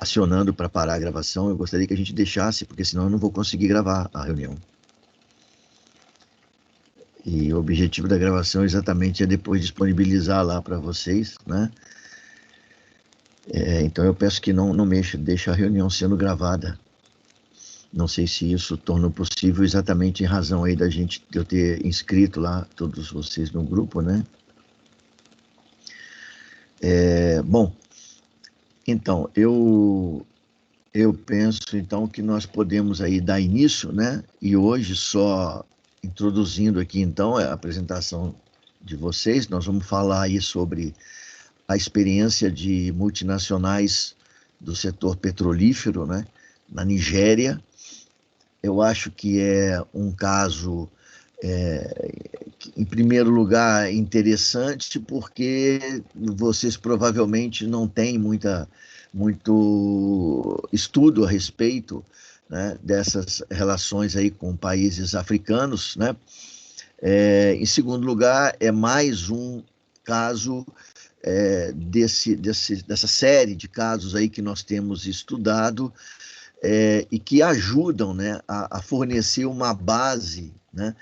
acionando para parar a gravação. Eu gostaria que a gente deixasse, porque senão eu não vou conseguir gravar a reunião. E o objetivo da gravação exatamente é depois disponibilizar lá para vocês, né? Então eu peço que não mexa, deixe a reunião sendo gravada. Não sei se isso tornou possível exatamente em razão aí de eu ter inscrito lá todos vocês no grupo, né? Bom, então, eu penso então que nós podemos aí dar início, né? E hoje, só introduzindo aqui então a apresentação de vocês, nós vamos falar aí sobre a experiência de multinacionais do setor petrolífero, né? Na Nigéria. Eu acho que é um caso, em primeiro lugar, interessante, porque vocês provavelmente não têm muito estudo a respeito, né, dessas relações aí com países africanos, né? Em segundo lugar, é mais um caso dessa série de casos aí que nós temos estudado, e que ajudam, né, a fornecer uma base, né,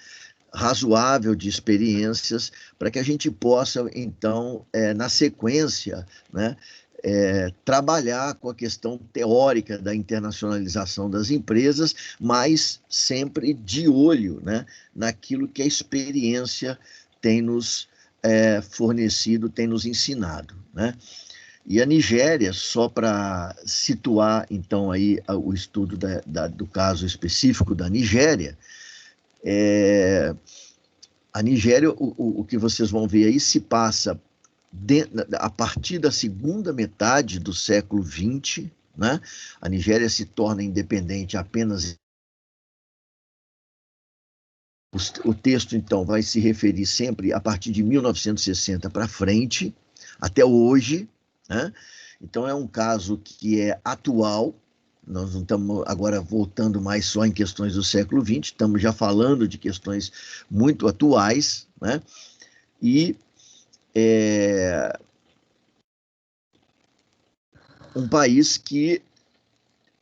razoável de experiências para que a gente possa, então, na sequência, né, trabalhar com a questão teórica da internacionalização das empresas, mas sempre de olho, né, naquilo que a experiência tem nos fornecido, tem nos ensinado, né? E a Nigéria, só para situar, então, aí o estudo do caso específico da Nigéria, a Nigéria, o que vocês vão ver aí, se passa a partir da segunda metade do século XX, né? A Nigéria se torna independente apenas. O texto, então, vai se referir sempre a partir de 1960 para frente, até hoje, né? Então, é um caso que é atual. Nós não estamos agora voltando mais só em questões do século XX, estamos já falando de questões muito atuais, né? E um país que,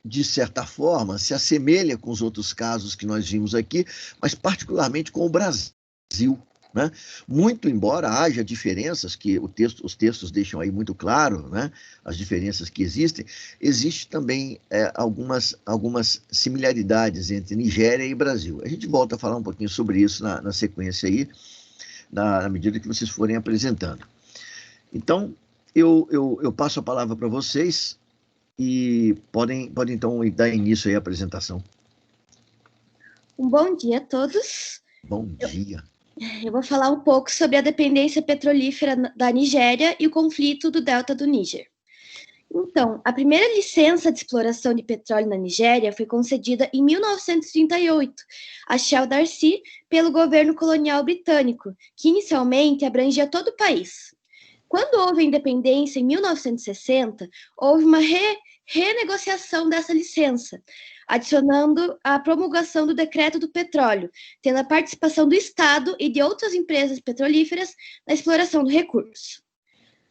de certa forma, se assemelha com os outros casos que nós vimos aqui, mas particularmente com o Brasil, né? Muito embora haja diferenças, que os textos deixam aí muito claro, né? As diferenças que existem, existe também algumas similaridades entre Nigéria e Brasil. A gente volta a falar um pouquinho sobre isso na sequência aí, na medida que vocês forem apresentando. Então, eu passo a palavra para vocês e podem então dar início aí à apresentação. Um bom dia a todos. Bom dia. Eu vou falar um pouco sobre a dependência petrolífera da Nigéria e o conflito do Delta do Níger. Então, a primeira licença de exploração de petróleo na Nigéria foi concedida em 1938, a Shell Darcy, pelo governo colonial britânico, que inicialmente abrangia todo o país. Quando houve a independência, em 1960, houve uma renegociação dessa licença, adicionando a promulgação do Decreto do Petróleo, tendo a participação do Estado e de outras empresas petrolíferas na exploração do recurso.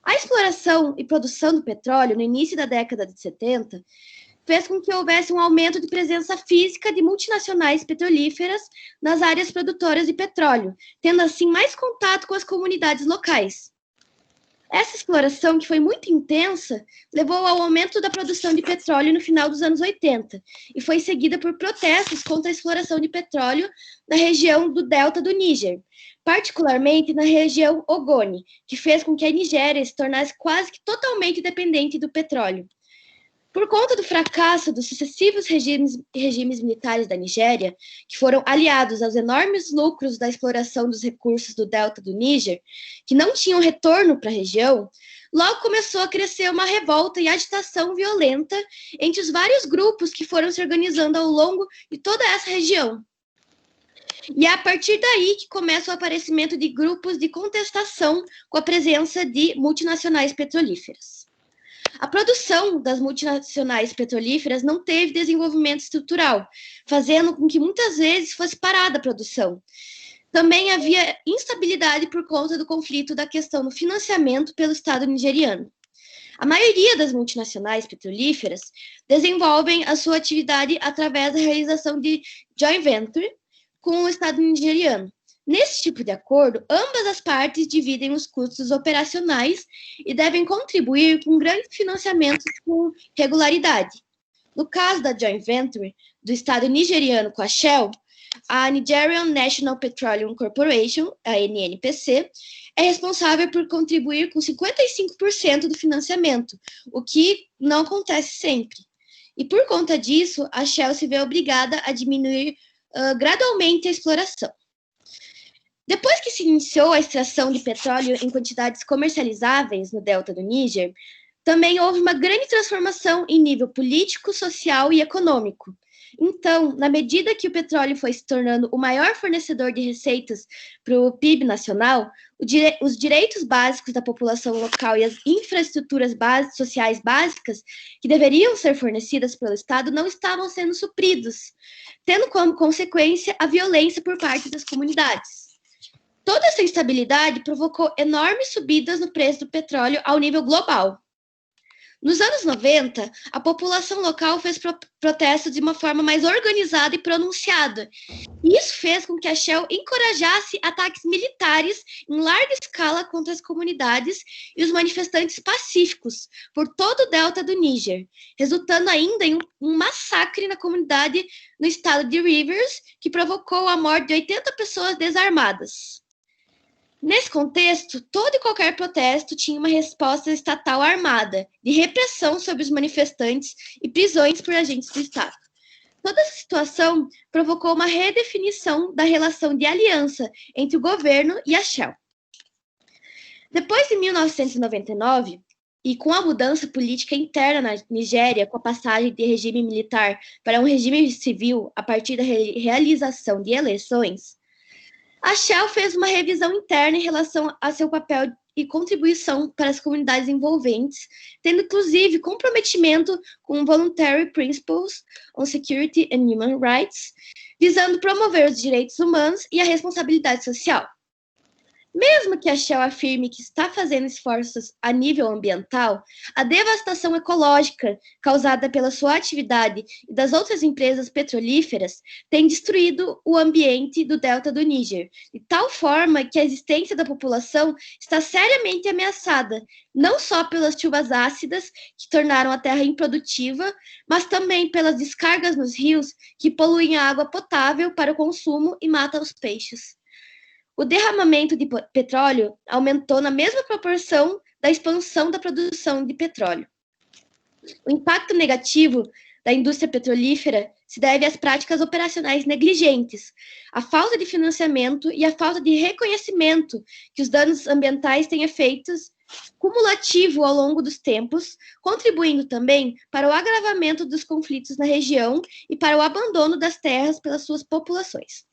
A exploração e produção do petróleo no início da década de 70 fez com que houvesse um aumento de presença física de multinacionais petrolíferas nas áreas produtoras de petróleo, tendo assim mais contato com as comunidades locais. Essa exploração, que foi muito intensa, levou ao aumento da produção de petróleo no final dos anos 80 e foi seguida por protestos contra a exploração de petróleo na região do Delta do Níger, particularmente na região Ogoni, que fez com que a Nigéria se tornasse quase que totalmente dependente do petróleo. Por conta do fracasso dos sucessivos regimes militares da Nigéria, que foram aliados aos enormes lucros da exploração dos recursos do Delta do Níger, que não tinham retorno para a região, logo começou a crescer uma revolta e agitação violenta entre os vários grupos que foram se organizando ao longo de toda essa região. E é a partir daí que começa o aparecimento de grupos de contestação com a presença de multinacionais petrolíferas. A produção das multinacionais petrolíferas não teve desenvolvimento estrutural, fazendo com que muitas vezes fosse parada a produção. Também havia instabilidade por conta do conflito da questão do financiamento pelo Estado nigeriano. A maioria das multinacionais petrolíferas desenvolvem a sua atividade através da realização de joint venture com o Estado nigeriano. Nesse tipo de acordo, ambas as partes dividem os custos operacionais e devem contribuir com grandes financiamentos com regularidade. No caso da joint venture do Estado nigeriano com a Shell, a Nigerian National Petroleum Corporation, a NNPC, é responsável por contribuir com 55% do financiamento, o que não acontece sempre. E por conta disso, a Shell se vê obrigada a diminuir gradualmente a exploração. Depois que se iniciou a extração de petróleo em quantidades comercializáveis no delta do Níger, também houve uma grande transformação em nível político, social e econômico. Então, na medida que o petróleo foi se tornando o maior fornecedor de receitas para o PIB nacional, os direitos básicos da população local e as infraestruturas sociais básicas que deveriam ser fornecidas pelo Estado não estavam sendo supridos, tendo como consequência a violência por parte das comunidades. Toda essa instabilidade provocou enormes subidas no preço do petróleo ao nível global. Nos anos 90, a população local fez protestos de uma forma mais organizada e pronunciada. Isso fez com que a Shell encorajasse ataques militares em larga escala contra as comunidades e os manifestantes pacíficos por todo o delta do Níger, resultando ainda em um massacre na comunidade no estado de Rivers, que provocou a morte de 80 pessoas desarmadas. Nesse contexto, todo e qualquer protesto tinha uma resposta estatal armada, de repressão sobre os manifestantes e prisões por agentes do Estado. Toda essa situação provocou uma redefinição da relação de aliança entre o governo e a Shell. Depois de 1999, e com a mudança política interna na Nigéria, com a passagem de regime militar para um regime civil a partir da realização de eleições, a Shell fez uma revisão interna em relação a seu papel e contribuição para as comunidades envolventes, tendo inclusive comprometimento com Voluntary Principles on Security and Human Rights, visando promover os direitos humanos e a responsabilidade social. Mesmo que a Shell afirme que está fazendo esforços a nível ambiental, a devastação ecológica causada pela sua atividade e das outras empresas petrolíferas tem destruído o ambiente do delta do Níger, de tal forma que a existência da população está seriamente ameaçada, não só pelas chuvas ácidas, que tornaram a terra improdutiva, mas também pelas descargas nos rios, que poluem a água potável para o consumo e matam os peixes. O derramamento de petróleo aumentou na mesma proporção da expansão da produção de petróleo. O impacto negativo da indústria petrolífera se deve às práticas operacionais negligentes, à falta de financiamento e à falta de reconhecimento que os danos ambientais têm efeitos cumulativo ao longo dos tempos, contribuindo também para o agravamento dos conflitos na região e para o abandono das terras pelas suas populações.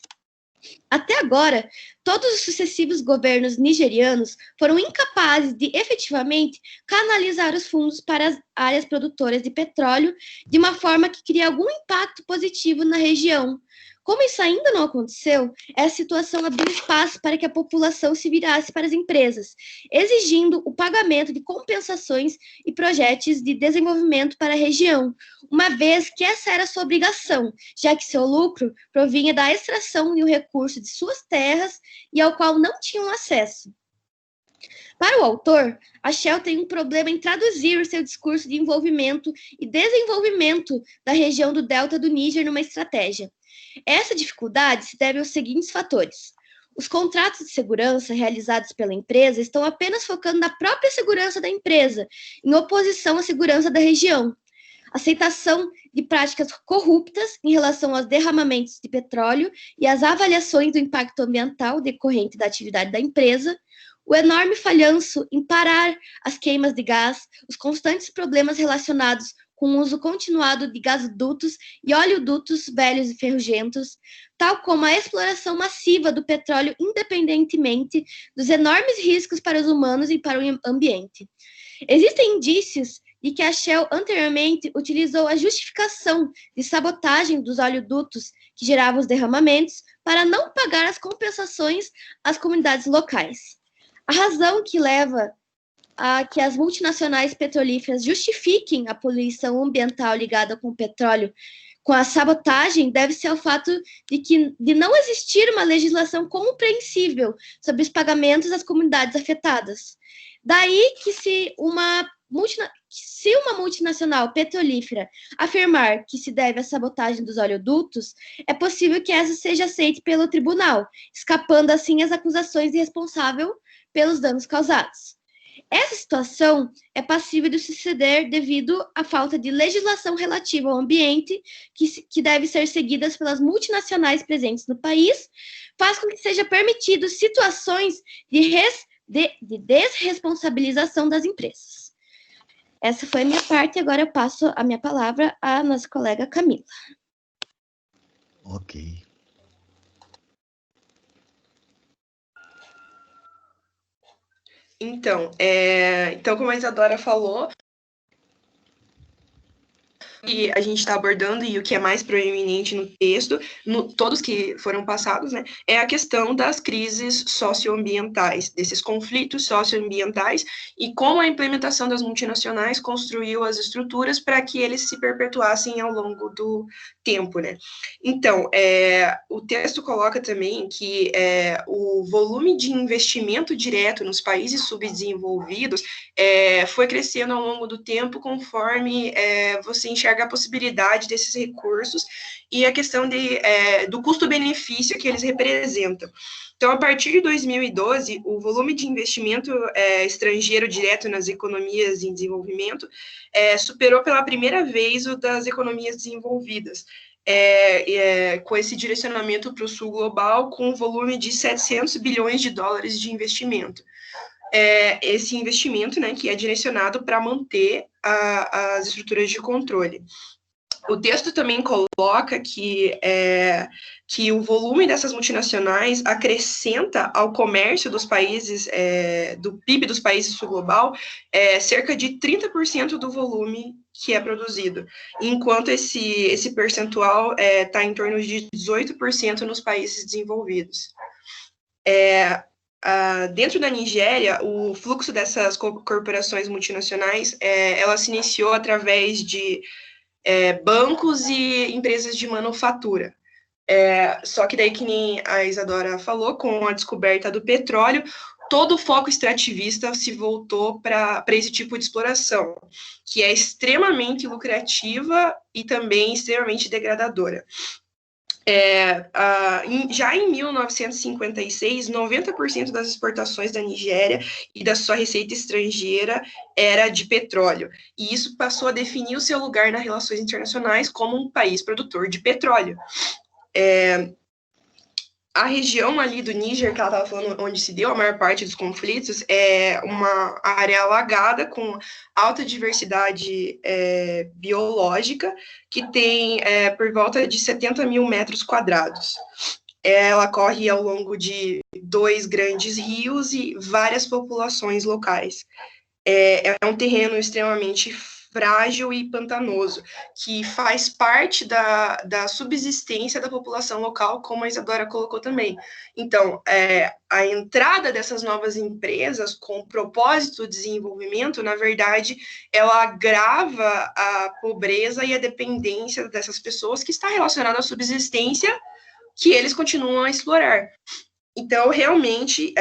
Até agora, todos os sucessivos governos nigerianos foram incapazes de efetivamente canalizar os fundos para as áreas produtoras de petróleo de uma forma que crie algum impacto positivo na região. Como isso ainda não aconteceu, essa situação abriu espaço para que a população se virasse para as empresas, exigindo o pagamento de compensações e projetos de desenvolvimento para a região, uma vez que essa era sua obrigação, já que seu lucro provinha da extração de um recurso de suas terras e ao qual não tinham acesso. Para o autor, a Shell tem um problema em traduzir o seu discurso de envolvimento e desenvolvimento da região do delta do Níger numa estratégia. Essa dificuldade se deve aos seguintes fatores. Os contratos de segurança realizados pela empresa estão apenas focando na própria segurança da empresa, em oposição à segurança da região. Aceitação de práticas corruptas em relação aos derramamentos de petróleo e às avaliações do impacto ambiental decorrente da atividade da empresa, o enorme falhanço em parar as queimas de gás, os constantes problemas relacionados com o uso continuado de gasodutos e oleodutos velhos e ferrugentos, tal como a exploração massiva do petróleo independentemente dos enormes riscos para os humanos e para o ambiente. Existem indícios de que a Shell anteriormente utilizou a justificação de sabotagem dos oleodutos que geravam os derramamentos para não pagar as compensações às comunidades locais. A razão que leva que as multinacionais petrolíferas justifiquem a poluição ambiental ligada com o petróleo com a sabotagem deve ser ao fato de não existir uma legislação compreensível sobre os pagamentos às comunidades afetadas. Daí que se uma multinacional petrolífera afirmar que se deve à sabotagem dos oleodutos, é possível que essa seja aceita pelo tribunal, escapando assim às acusações de responsável pelos danos causados. Essa situação é passível de suceder devido à falta de legislação relativa ao ambiente que deve ser seguidas pelas multinacionais presentes no país, faz com que seja permitido situações de desresponsabilização das empresas. Essa foi a minha parte, agora eu passo a minha palavra à nossa colega Camila. Ok. Então, como a Isadora falou, que a gente está abordando e o que é mais proeminente no texto, todos que foram passados, né, é a questão das crises socioambientais, desses conflitos socioambientais e como a implementação das multinacionais construiu as estruturas para que eles se perpetuassem ao longo do tempo, né. Então, o texto coloca também que o volume de investimento direto nos países subdesenvolvidos foi crescendo ao longo do tempo conforme você enxerga a possibilidade desses recursos e a questão do custo-benefício que eles representam. Então, a partir de 2012, o volume de investimento estrangeiro direto nas economias em desenvolvimento superou pela primeira vez o das economias desenvolvidas, com esse direcionamento para o sul global, com um volume de 700 bilhões de dólares de investimento. Esse investimento, né, que é direcionado para manter as estruturas de controle. O texto também coloca que o volume dessas multinacionais acrescenta ao comércio dos países, do PIB dos países sul global, cerca de 30% do volume que é produzido, enquanto esse percentual está em torno de 18% nos países desenvolvidos. Dentro da Nigéria, o fluxo dessas corporações multinacionais, ela se iniciou através de bancos e empresas de manufatura. Só que daí, que nem a Isadora falou, com a descoberta do petróleo, todo o foco extrativista se voltou para esse tipo de exploração, que é extremamente lucrativa e também extremamente degradadora. Já em 1956, 90% das exportações da Nigéria e da sua receita estrangeira era de petróleo, e isso passou a definir o seu lugar nas relações internacionais como um país produtor de petróleo. A região ali do Níger, que ela estava falando, onde se deu a maior parte dos conflitos, é uma área alagada com alta diversidade biológica, que tem por volta de 70 mil metros quadrados. Ela corre ao longo de 2 grandes rios e várias populações locais. É um terreno extremamente frágil e pantanoso, que faz parte da subsistência da população local, como a Isadora colocou também. Então, a entrada dessas novas empresas com propósito de desenvolvimento, na verdade, ela agrava a pobreza e a dependência dessas pessoas, que está relacionada à subsistência que eles continuam a explorar. Então, realmente,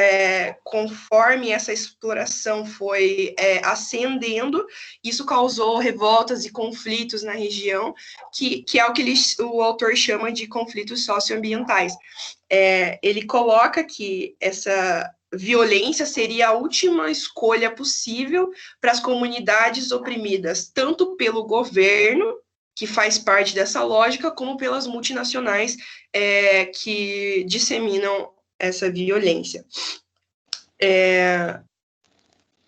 conforme essa exploração foi ascendendo, isso causou revoltas e conflitos na região, que é o que o autor chama de conflitos socioambientais. Ele coloca que essa violência seria a última escolha possível para as comunidades oprimidas, tanto pelo governo, que faz parte dessa lógica, como pelas multinacionais que disseminam essa violência.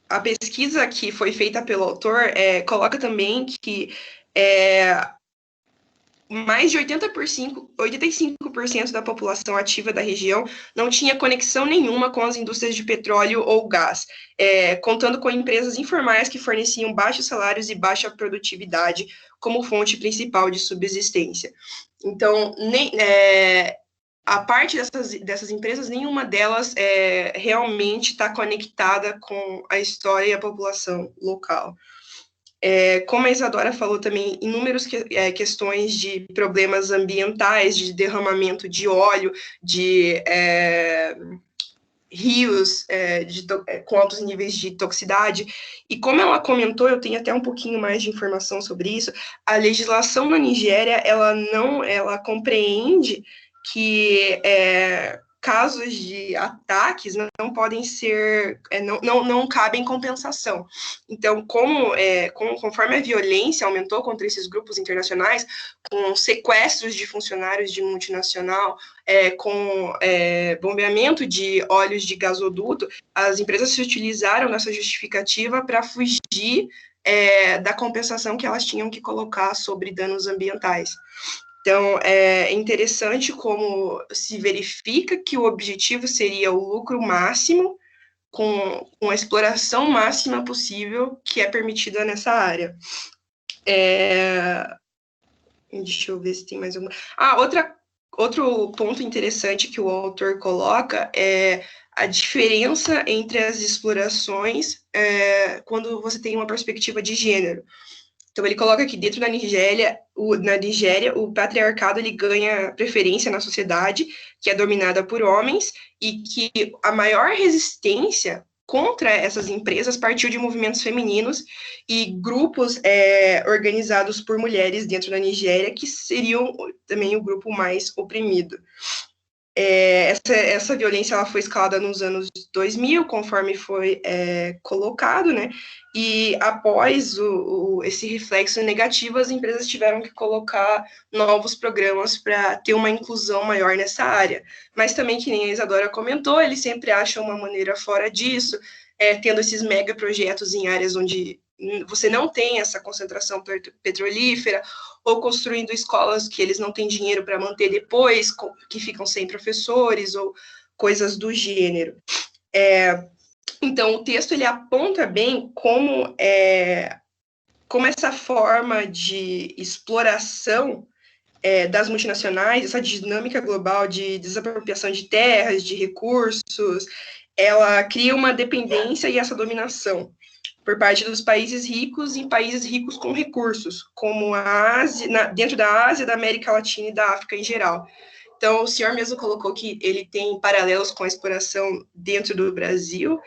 A pesquisa que foi feita pelo autor coloca também que mais de 85% da população ativa da região não tinha conexão nenhuma com as indústrias de petróleo ou gás, contando com empresas informais que forneciam baixos salários e baixa produtividade como fonte principal de subsistência. Então, a parte dessas empresas, nenhuma delas realmente está conectada com a história e a população local. Como a Isadora falou também, inúmeras questões de problemas ambientais, de derramamento de óleo, de rios com altos níveis de toxicidade. E como ela comentou, eu tenho até um pouquinho mais de informação sobre isso, a legislação na Nigéria, ela compreende que casos de ataques não podem ser, não cabem compensação. Então, conforme a violência aumentou contra esses grupos internacionais, com sequestros de funcionários de multinacional, com bombeamento de óleos de gasoduto, as empresas se utilizaram dessa justificativa para fugir da compensação que elas tinham que colocar sobre danos ambientais. Então, é interessante como se verifica que o objetivo seria o lucro máximo com a exploração máxima possível que é permitida nessa área. Deixa eu ver se tem mais alguma... Outro ponto interessante que o autor coloca é a diferença entre as explorações quando você tem uma perspectiva de gênero. Então, ele coloca que dentro da Nigéria, o patriarcado ele ganha preferência na sociedade, que é dominada por homens, e que a maior resistência contra essas empresas partiu de movimentos femininos e grupos organizados por mulheres dentro da Nigéria, que seriam também o grupo mais oprimido. Essa violência ela foi escalada nos anos 2000, conforme foi colocado, né? E após esse reflexo negativo, as empresas tiveram que colocar novos programas para ter uma inclusão maior nessa área. Mas também, que nem a Isadora comentou, eles sempre acham uma maneira fora disso, tendo esses mega projetos em áreas onde você não tem essa concentração petrolífera, ou construindo escolas que eles não têm dinheiro para manter depois, que ficam sem professores, ou coisas do gênero. Então, o texto ele aponta bem como essa forma de exploração das multinacionais, essa dinâmica global de desapropriação de terras, de recursos, ela cria uma dependência e essa dominação por parte dos países ricos em países ricos com recursos, como a Ásia, dentro da Ásia, da América Latina e da África em geral. Então, o senhor mesmo colocou que ele tem paralelos com a exploração dentro do Brasil.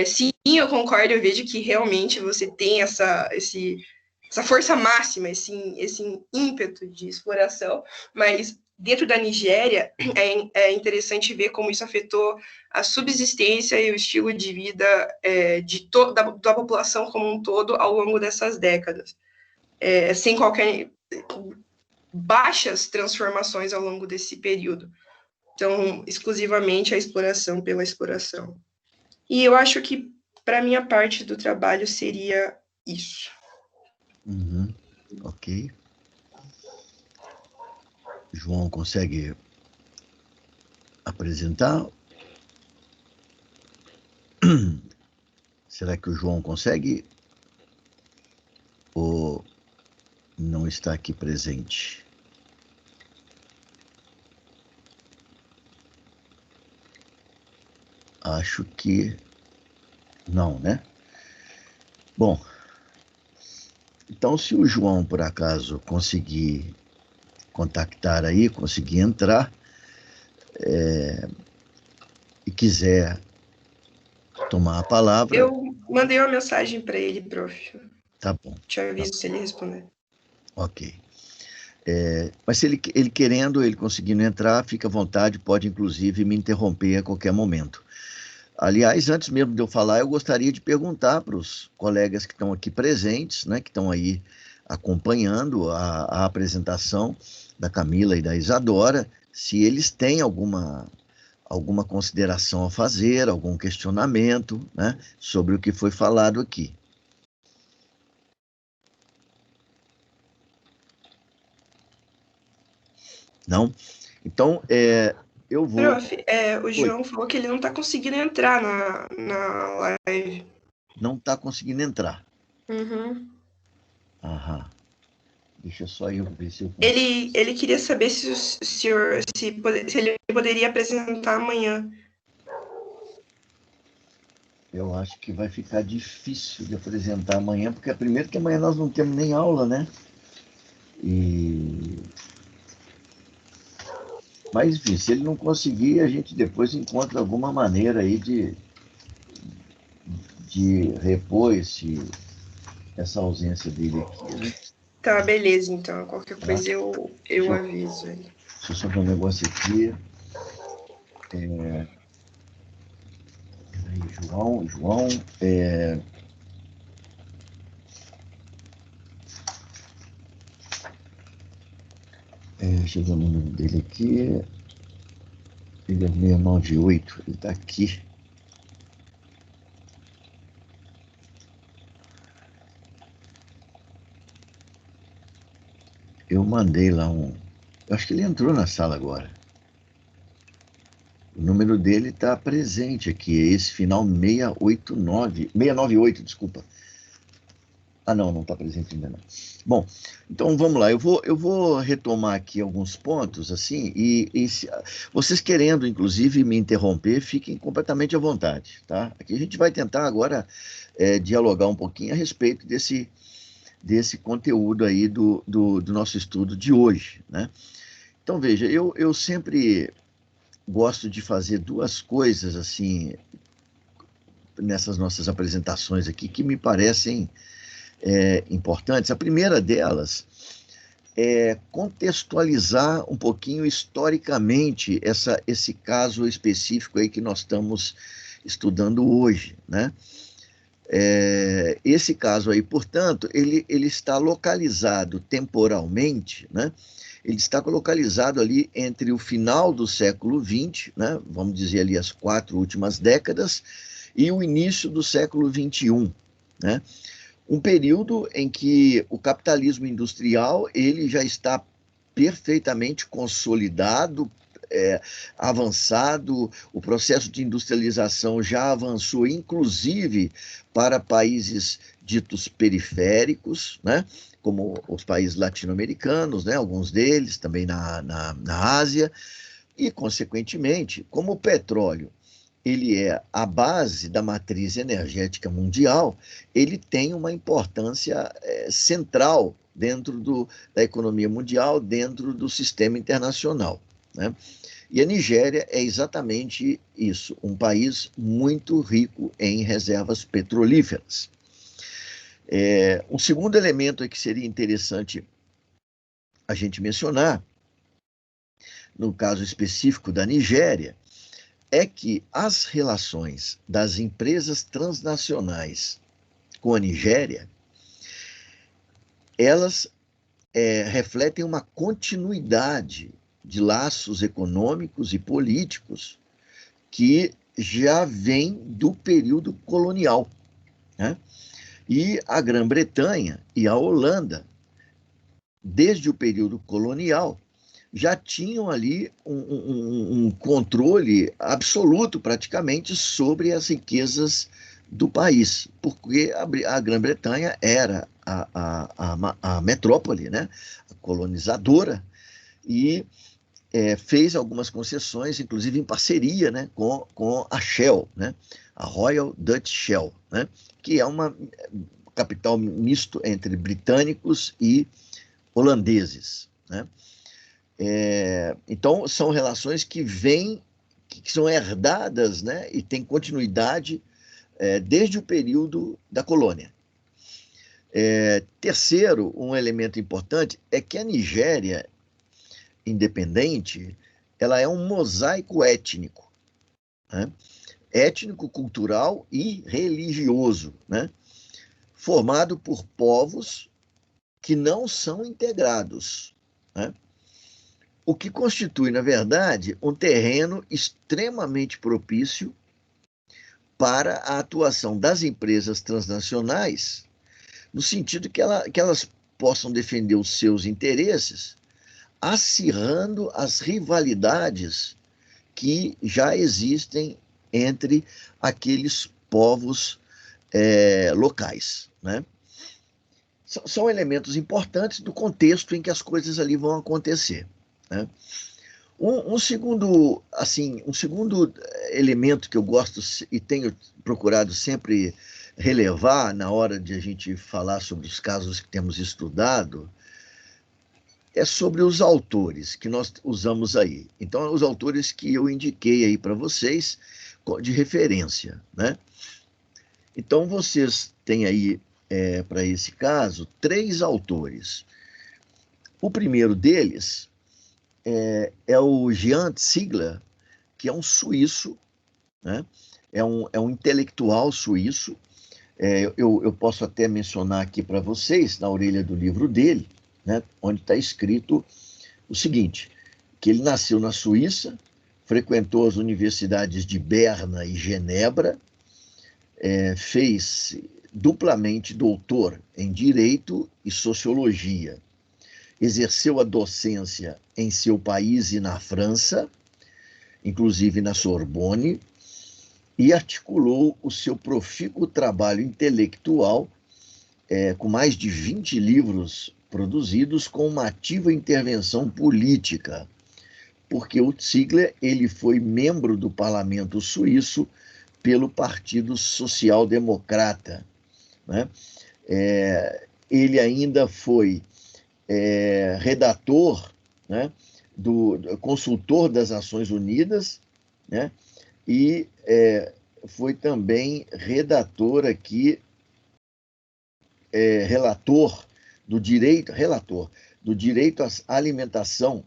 Sim, eu concordo, eu vejo que realmente você tem essa força máxima, esse ímpeto de exploração, mas dentro da Nigéria é interessante ver como isso afetou a subsistência e o estilo de vida da população como um todo ao longo dessas décadas, sem qualquer baixas transformações ao longo desse período. Então, exclusivamente a exploração pela exploração. E eu acho que, para a minha parte do trabalho, seria isso. Uhum. Ok. João consegue apresentar? Será que o João consegue? Ou não está aqui presente? Acho que não, né? Bom, então se o João, por acaso, conseguir contactar aí, conseguir entrar, e quiser tomar a palavra... Eu mandei uma mensagem para ele, prof. Tá bom. Te aviso se ele responder. Ok. Mas se ele querendo, ele conseguindo entrar, fica à vontade, pode inclusive me interromper a qualquer momento. Aliás, antes mesmo de eu falar, eu gostaria de perguntar para os colegas que estão aqui presentes, né, que estão aí acompanhando a apresentação da Camila e da Isadora, se eles têm alguma consideração a fazer, algum questionamento, né, sobre o que foi falado aqui. Não? Então, eu vou... Prof, o João falou que ele não está conseguindo entrar na live. Não está conseguindo entrar. Uhum. Aham. Deixa só eu ver se eu consigo. Ele queria saber se ele poderia apresentar amanhã. Eu acho que vai ficar difícil de apresentar amanhã, porque primeiro que amanhã nós não temos nem aula, né? Mas, enfim, se ele não conseguir, a gente depois encontra alguma maneira aí de repor essa ausência dele aqui, né? Tá, beleza, então. Qualquer coisa Tá? eu aviso ele. Deixa eu só ver um negócio aqui. Aí, João, deixa eu ver o número dele aqui. Ele é 698, ele está aqui. Eu mandei lá um. Eu acho que ele entrou na sala agora. O número dele está presente aqui, é esse final 698, desculpa. Ah, não está presente ainda não. Bom, então vamos lá, eu vou retomar aqui alguns pontos, assim, vocês querendo, inclusive, me interromper, fiquem completamente à vontade, tá? Aqui a gente vai tentar agora dialogar um pouquinho a respeito desse conteúdo aí do nosso estudo de hoje, né? Então, veja, eu sempre gosto de fazer duas coisas, assim, nessas nossas apresentações aqui, que me parecem importantes. A primeira delas é contextualizar um pouquinho historicamente esse caso específico aí que nós estamos estudando hoje, né? Esse caso aí, portanto, ele está localizado temporalmente, né? Ele está localizado ali entre o final do século XX, né? Vamos dizer ali as 4 últimas décadas, e o início do século XXI, né? Um período em que o capitalismo industrial ele já está perfeitamente consolidado, avançado, o processo de industrialização já avançou, inclusive para países ditos periféricos, né? Como os países latino-americanos, né? Alguns deles também na Ásia, e, consequentemente, como o petróleo ele é a base da matriz energética mundial, ele tem uma importância central dentro da economia mundial, dentro do sistema internacional, né? E a Nigéria é exatamente isso, um país muito rico em reservas petrolíferas. Um segundo elemento que seria interessante a gente mencionar, no caso específico da Nigéria, é que as relações das empresas transnacionais com a Nigéria, elas refletem uma continuidade de laços econômicos e políticos que já vem do período colonial, né? E a Grã-Bretanha e a Holanda, desde o período colonial, já tinham ali um controle absoluto, praticamente, sobre as riquezas do país, porque a Grã-Bretanha era a metrópole, né, a colonizadora, e fez algumas concessões, inclusive em parceria, né, com a Shell, né, a Royal Dutch Shell, né, que é uma capital misto entre britânicos e holandeses, né? Então, são relações que são herdadas, né, e têm continuidade desde o período da colônia. Terceiro, um elemento importante é que a Nigéria independente, ela é um mosaico étnico, né? Étnico, cultural e religioso, né? Formado por povos que não são integrados, né? O que constitui, na verdade, um terreno extremamente propício para a atuação das empresas transnacionais, no sentido que elas possam defender os seus interesses, acirrando as rivalidades que já existem entre aqueles povos locais, né? são elementos importantes do contexto em que as coisas ali vão acontecer, né? Um segundo elemento que eu gosto e tenho procurado sempre relevar na hora de a gente falar sobre os casos que temos estudado é sobre os autores que nós usamos aí. Então, os autores que eu indiquei aí para vocês de referência, né? Então, vocês têm aí, para esse caso, 3 autores. O primeiro deles é o Jean Ziegler, que é um suíço, né? É um intelectual suíço. Eu posso até mencionar aqui para vocês, na orelha do livro dele, né, onde está escrito o seguinte, que ele nasceu na Suíça, frequentou as universidades de Berna e Genebra, fez duplamente doutor em Direito e Sociologia, exerceu a docência em seu país e na França, inclusive na Sorbonne, e articulou o seu profícuo trabalho intelectual com mais de 20 livros produzidos com uma ativa intervenção política, porque o Ziegler ele foi membro do parlamento suíço pelo Partido Social Democrata, né? Ele ainda foi redator, né, consultor das Nações Unidas, né, e foi também redator aqui, relator do direito à alimentação,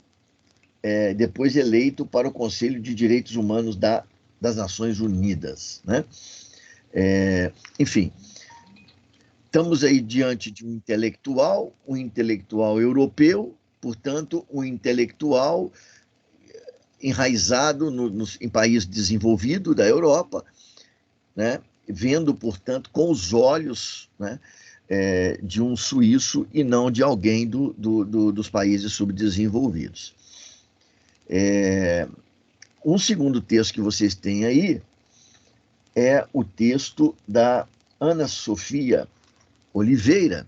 depois eleito para o Conselho de Direitos Humanos das Nações Unidas, né? Enfim, estamos aí diante de um intelectual europeu, portanto, um intelectual enraizado em país desenvolvido da Europa, né? Vendo, portanto, com os olhos, né, de um suíço e não de alguém dos países subdesenvolvidos. Um segundo texto que vocês têm aí é o texto da Ana Sofia Oliveira,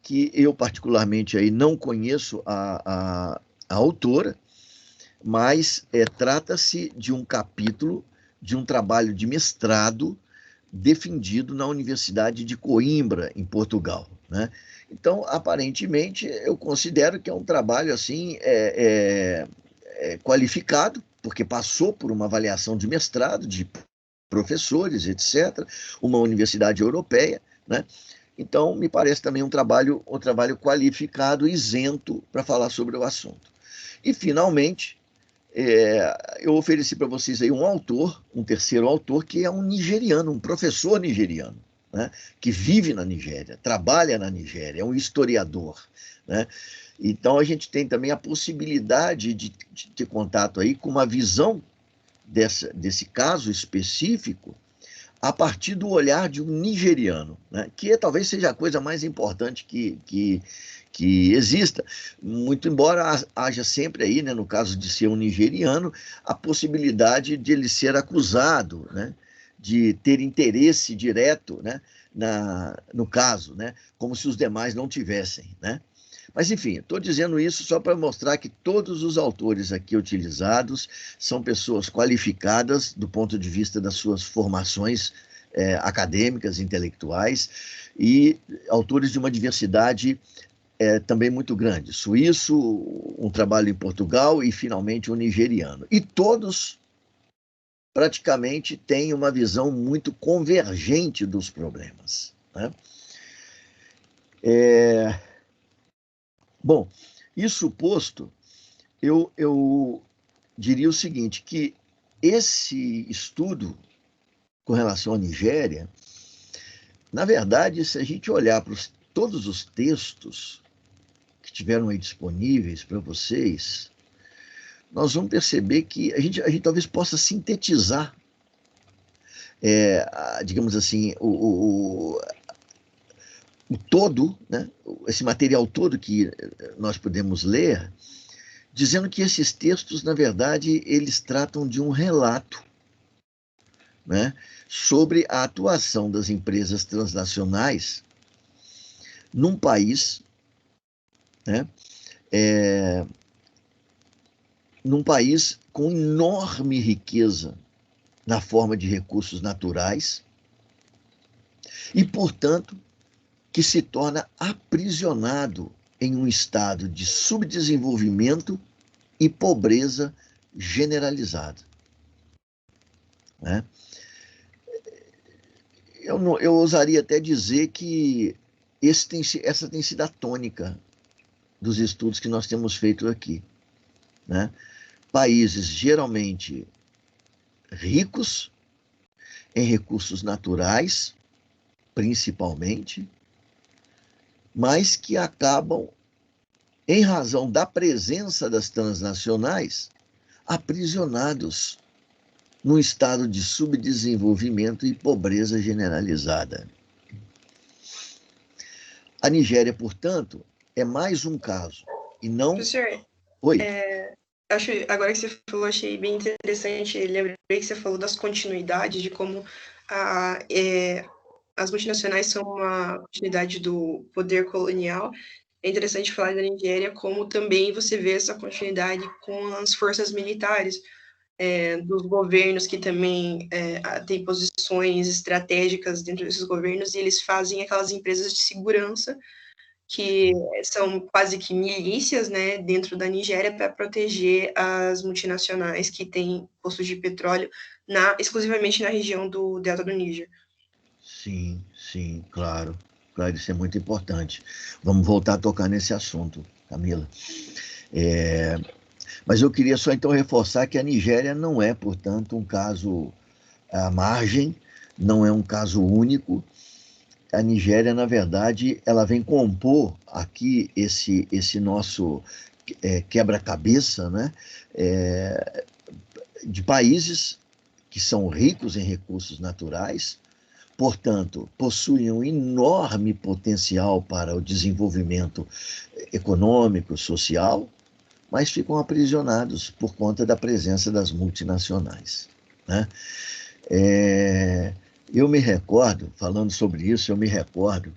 que eu particularmente aí não conheço a autora, mas trata-se de um capítulo de um trabalho de mestrado defendido na Universidade de Coimbra, em Portugal, né? Então, aparentemente, eu considero que é um trabalho assim qualificado, porque passou por uma avaliação de mestrado, de professores, etc., uma universidade europeia, né? Então, me parece também um trabalho qualificado, isento para falar sobre o assunto. E, finalmente, eu ofereci para vocês aí um terceiro autor, que é um nigeriano, um professor nigeriano, né, que vive na Nigéria, trabalha na Nigéria, é um historiador, né? Então, a gente tem também a possibilidade de ter contato aí com uma visão desse caso específico a partir do olhar de um nigeriano, né, que talvez seja a coisa mais importante que exista, muito embora haja sempre aí, né, no caso de ser um nigeriano, a possibilidade de ele ser acusado, né, de ter interesse direto, né, no caso, né, como se os demais não tivessem, né? Mas, enfim, estou dizendo isso só para mostrar que todos os autores aqui utilizados são pessoas qualificadas do ponto de vista das suas formações acadêmicas, intelectuais, e autores de uma diversidade também muito grande. Suíço, um trabalho em Portugal e, finalmente, um nigeriano. E todos, praticamente, têm uma visão muito convergente dos problemas, né? Bom, isso posto, eu diria o seguinte, que esse estudo com relação à Nigéria, na verdade, se a gente olhar para todos os textos que tiveram aí disponíveis para vocês, nós vamos perceber que a gente talvez possa sintetizar, digamos assim, o todo, né, esse material todo que nós podemos ler, dizendo que esses textos, na verdade, eles tratam de um relato, né, sobre a atuação das empresas transnacionais num país, né, num país com enorme riqueza na forma de recursos naturais e, portanto, que se torna aprisionado em um estado de subdesenvolvimento e pobreza generalizada, né? Eu ousaria até dizer que essa tem sido a tônica dos estudos que nós temos feito aqui, né? Países geralmente ricos em recursos naturais, principalmente, mas que acabam, em razão da presença das transnacionais, aprisionados num estado de subdesenvolvimento e pobreza generalizada. A Nigéria, portanto, é mais um caso, e não... Professor, Oi. Agora que você falou, achei bem interessante. Lembrei que você falou das continuidades, de como as multinacionais são uma continuidade do poder colonial. É interessante falar da Nigéria, como também você vê essa continuidade com as forças militares, dos governos que também têm posições estratégicas dentro desses governos, e eles fazem aquelas empresas de segurança que são quase que milícias, né, dentro da Nigéria para proteger as multinacionais que têm postos de petróleo exclusivamente na região do Delta do Níger. Sim, sim, claro. Claro, isso é muito importante. Vamos voltar a tocar nesse assunto, Camila. Mas eu queria só então reforçar que a Nigéria não é, portanto, um caso à margem, não é um caso único. A Nigéria, na verdade, ela vem compor aqui esse nosso quebra-cabeça, né? De países que são ricos em recursos naturais, portanto, possuem um enorme potencial para o desenvolvimento econômico, social, mas ficam aprisionados por conta da presença das multinacionais, né? Eu me recordo, falando sobre isso, eu me recordo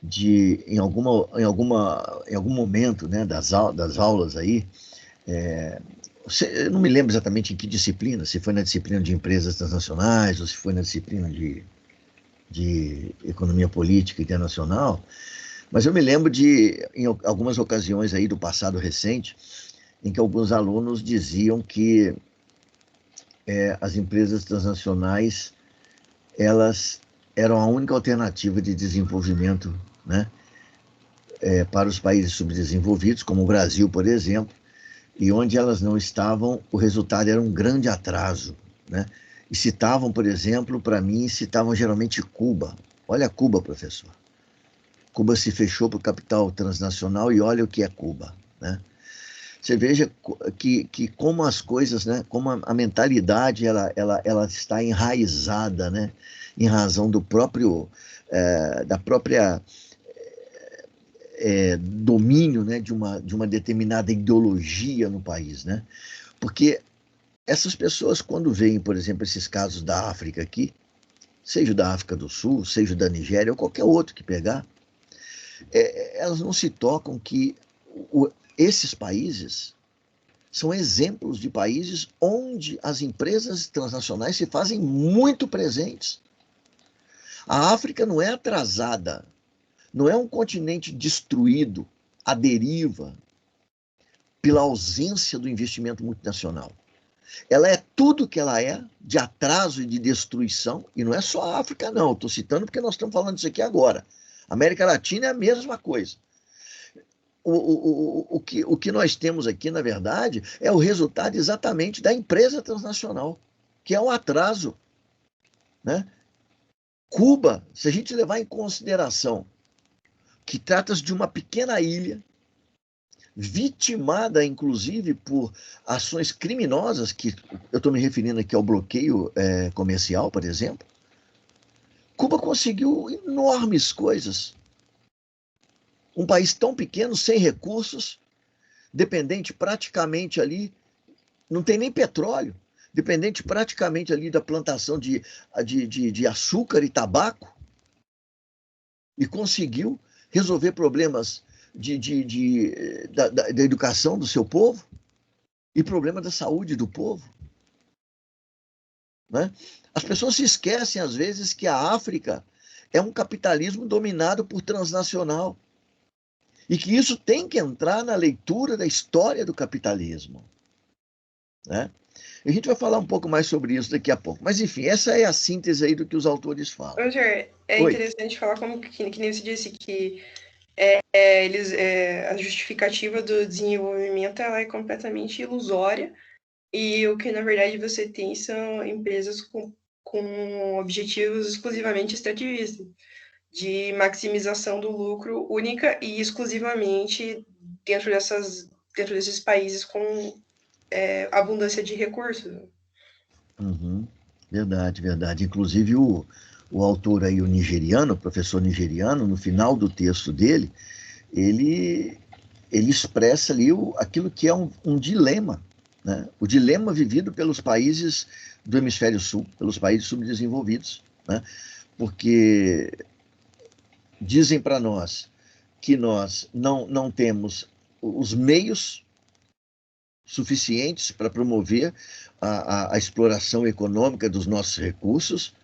de, em algum momento, né, das aulas aí, eu não me lembro exatamente em que disciplina, se foi na disciplina de empresas transnacionais ou se foi na disciplina de economia política internacional, mas eu me lembro de, em algumas ocasiões aí do passado recente, em que alguns alunos diziam que as empresas transnacionais, elas eram a única alternativa de desenvolvimento, né, para os países subdesenvolvidos, como o Brasil, por exemplo, e onde elas não estavam, o resultado era um grande atraso, né? E citavam, por exemplo, para mim, citavam geralmente Cuba. Olha Cuba, professor. Cuba se fechou para o capital transnacional e olha o que é Cuba, né? Você veja que como as coisas, né, como a mentalidade ela está enraizada, né, em razão do próprio da própria domínio, né, de uma determinada ideologia no país, né? Porque essas pessoas, quando veem, por exemplo, esses casos da África aqui, seja da África do Sul, seja da Nigéria ou qualquer outro que pegar, elas não se tocam que esses países são exemplos de países onde as empresas transnacionais se fazem muito presentes. A África não é atrasada, não é um continente destruído, à deriva, pela ausência do investimento multinacional. Ela é tudo que ela é, de atraso e de destruição, e não é só a África, não. Estou citando porque nós estamos falando disso aqui agora. A América Latina é a mesma coisa. O que nós temos aqui, na verdade, é o resultado exatamente da empresa transnacional, que é um atraso, né? Cuba, se a gente levar em consideração que trata-se de uma pequena ilha, vitimada, inclusive, por ações criminosas, que eu estou me referindo aqui ao bloqueio comercial, por exemplo, Cuba conseguiu enormes coisas. Um país tão pequeno, sem recursos, dependente praticamente ali, não tem nem petróleo, dependente praticamente ali da plantação de açúcar e tabaco, e conseguiu resolver problemas da educação do seu povo e problema da saúde do povo. Né? As pessoas se esquecem, às vezes, que a África é um capitalismo dominado por transnacional e que isso tem que entrar na leitura da história do capitalismo. Né? A gente vai falar um pouco mais sobre isso daqui a pouco. Mas, enfim, essa é a síntese aí do que os autores falam. Roger, é Oi. interessante falar como que nem você disse que a justificativa do desenvolvimento ela é completamente ilusória e o que, na verdade, você tem são empresas com objetivos exclusivamente extrativistas, de maximização do lucro única e exclusivamente dentro desses países com abundância de recursos. Uhum. Verdade, verdade. Inclusive, o autor aí, o nigeriano, o professor nigeriano, no final do texto dele, ele expressa ali aquilo que é um dilema, né? O dilema vivido pelos países do hemisfério sul, pelos países subdesenvolvidos, né? Porque dizem para nós que nós não temos os meios suficientes para promover a exploração econômica dos nossos recursos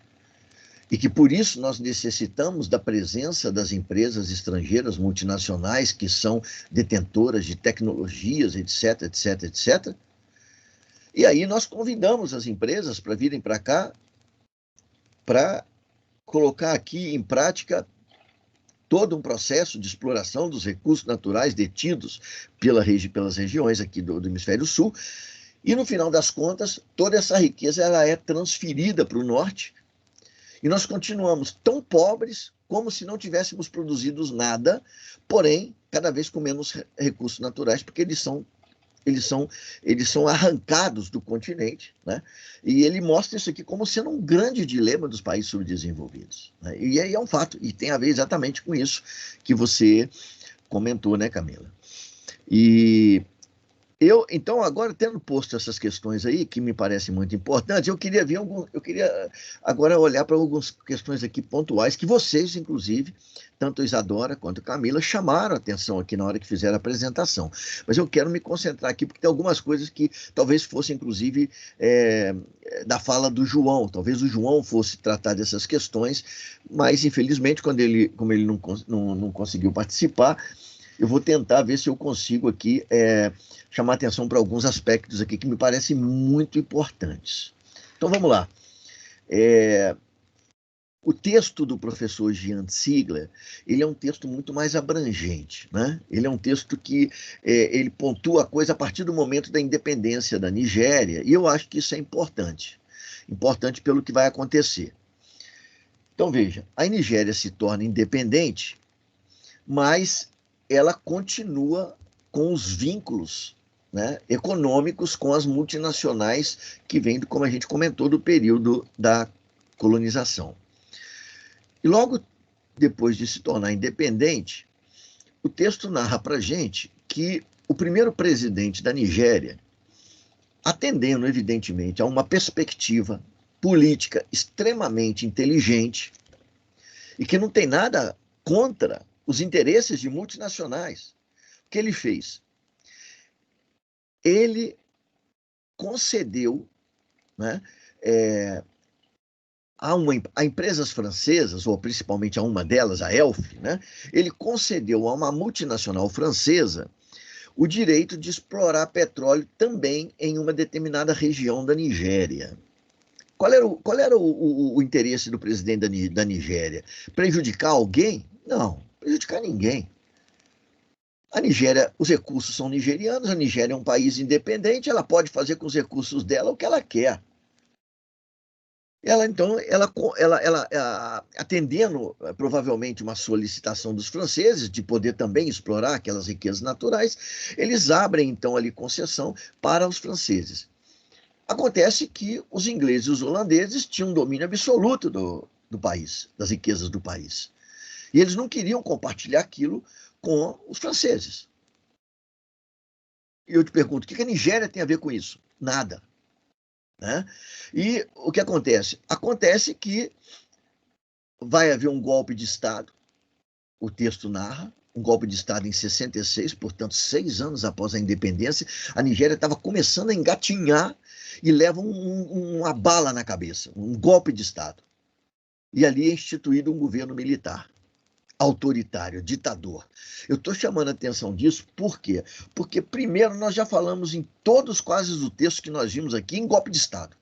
e que por isso nós necessitamos da presença das empresas estrangeiras multinacionais que são detentoras de tecnologias, etc, etc, etc. E aí nós convidamos as empresas para virem para cá para colocar aqui em prática todo um processo de exploração dos recursos naturais detidos pelas regiões aqui do Hemisfério Sul. E, no final das contas, toda essa riqueza ela é transferida para o norte e nós continuamos tão pobres como se não tivéssemos produzido nada, porém, cada vez com menos recursos naturais, porque eles são arrancados do continente, né? E ele mostra isso aqui como sendo um grande dilema dos países subdesenvolvidos. Né? E aí é um fato, e tem a ver exatamente com isso que você comentou, né, Camila? E então, agora tendo posto essas questões aí, que me parecem muito importantes, eu queria agora olhar para algumas questões aqui pontuais que vocês, inclusive, tanto a Isadora quanto a Camila, chamaram a atenção aqui na hora que fizeram a apresentação. Mas eu quero me concentrar aqui, porque tem algumas coisas que talvez fossem, inclusive, da fala do João. Talvez o João fosse tratar dessas questões, mas, infelizmente, como ele não conseguiu participar, eu vou tentar ver se eu consigo aqui chamar atenção para alguns aspectos aqui que me parecem muito importantes. Então, vamos lá. O texto do professor Jean Ziegler, ele é um texto muito mais abrangente, né? Ele é um texto que ele pontua a coisa a partir do momento da independência da Nigéria, e eu acho que isso é importante. Importante pelo que vai acontecer. Então, veja, a Nigéria se torna independente, mas ela continua com os vínculos, né, econômicos com as multinacionais que vêm, como a gente comentou, do período da colonização. E logo depois de se tornar independente, o texto narra para a gente que o primeiro presidente da Nigéria, atendendo, evidentemente, a uma perspectiva política extremamente inteligente e que não tem nada contra os interesses de multinacionais. O que ele fez? Ele concedeu, né, a empresas francesas, ou principalmente a uma delas, a Elf, né, ele concedeu a uma multinacional francesa o direito de explorar petróleo também em uma determinada região da Nigéria. Qual era o interesse do presidente da Nigéria? Prejudicar alguém? Não, prejudicar ninguém. A Nigéria, os recursos são nigerianos, a Nigéria é um país independente, ela pode fazer com os recursos dela o que ela quer. Então, atendendo provavelmente uma solicitação dos franceses de poder também explorar aquelas riquezas naturais, eles abrem então ali concessão para os franceses. Acontece que os ingleses e os holandeses tinham um domínio absoluto do país, das riquezas do país. E eles não queriam compartilhar aquilo com os franceses. E eu te pergunto, o que a Nigéria tem a ver com isso? Nada. Né? E o que acontece? Acontece que vai haver um golpe de Estado o texto narra, um golpe de Estado em 66, portanto, 6 anos após a independência, a Nigéria estava começando a engatinhar e leva uma bala na cabeça, um golpe de Estado. E ali é instituído um governo militar, autoritário, ditador. Eu estou chamando a atenção disso, por quê? Porque, primeiro, nós já falamos em todos quase os textos que nós vimos aqui em golpe de Estado.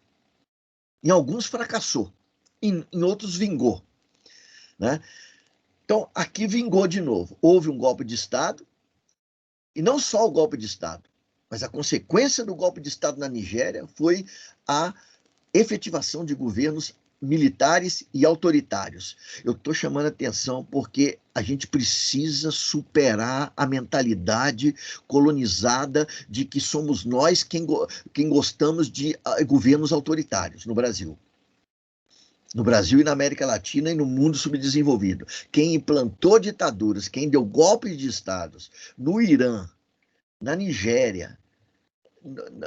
Em alguns fracassou, em outros vingou, né? Então, aqui vingou de novo. Houve um golpe de Estado, e não só o golpe de Estado, mas a consequência do golpe de Estado na Nigéria foi a efetivação de governos militares e autoritários. Eu estou chamando a atenção porque a gente precisa superar a mentalidade colonizada de que somos nós quem gostamos de governos autoritários no Brasil. No Brasil e na América Latina e no mundo subdesenvolvido. Quem implantou ditaduras, quem deu golpes de estados no Irã, na Nigéria,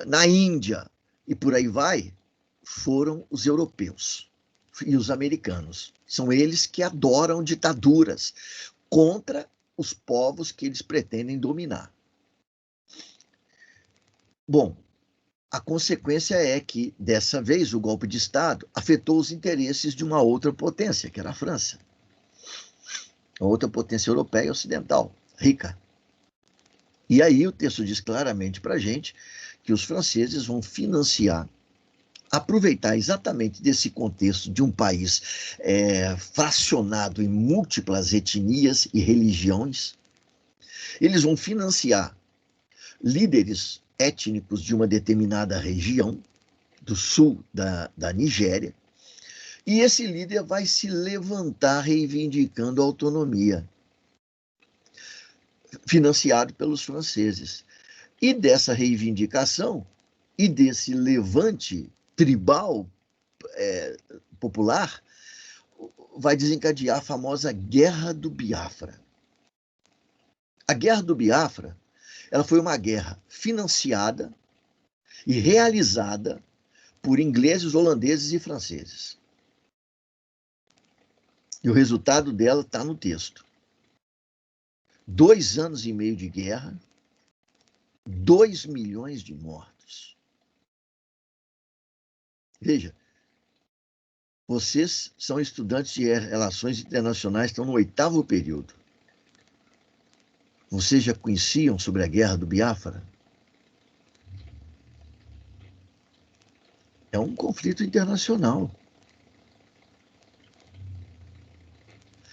na Índia e por aí vai, foram os europeus e os americanos. São eles que adoram ditaduras contra os povos que eles pretendem dominar. Bom, a consequência é que, dessa vez, o golpe de Estado afetou os interesses de uma outra potência, que era a França. Uma outra potência europeia ocidental, rica. E aí o texto diz claramente para a gente que os franceses vão financiar, aproveitar exatamente desse contexto de um país fracionado em múltiplas etnias e religiões. Eles vão financiar líderes étnicos de uma determinada região, do sul da Nigéria, e esse líder vai se levantar reivindicando a autonomia, financiado pelos franceses. E dessa reivindicação e desse levante tribal popular, vai desencadear a famosa Guerra do Biafra. A Guerra do Biafra, ela foi uma guerra financiada e realizada por ingleses, holandeses e franceses. E o resultado dela está no texto. 2 anos e meio de guerra, 2 milhões de mortos. Veja, vocês são estudantes de relações internacionais, estão no 8º período. Vocês já conheciam sobre a Guerra do Biafra? É um conflito internacional.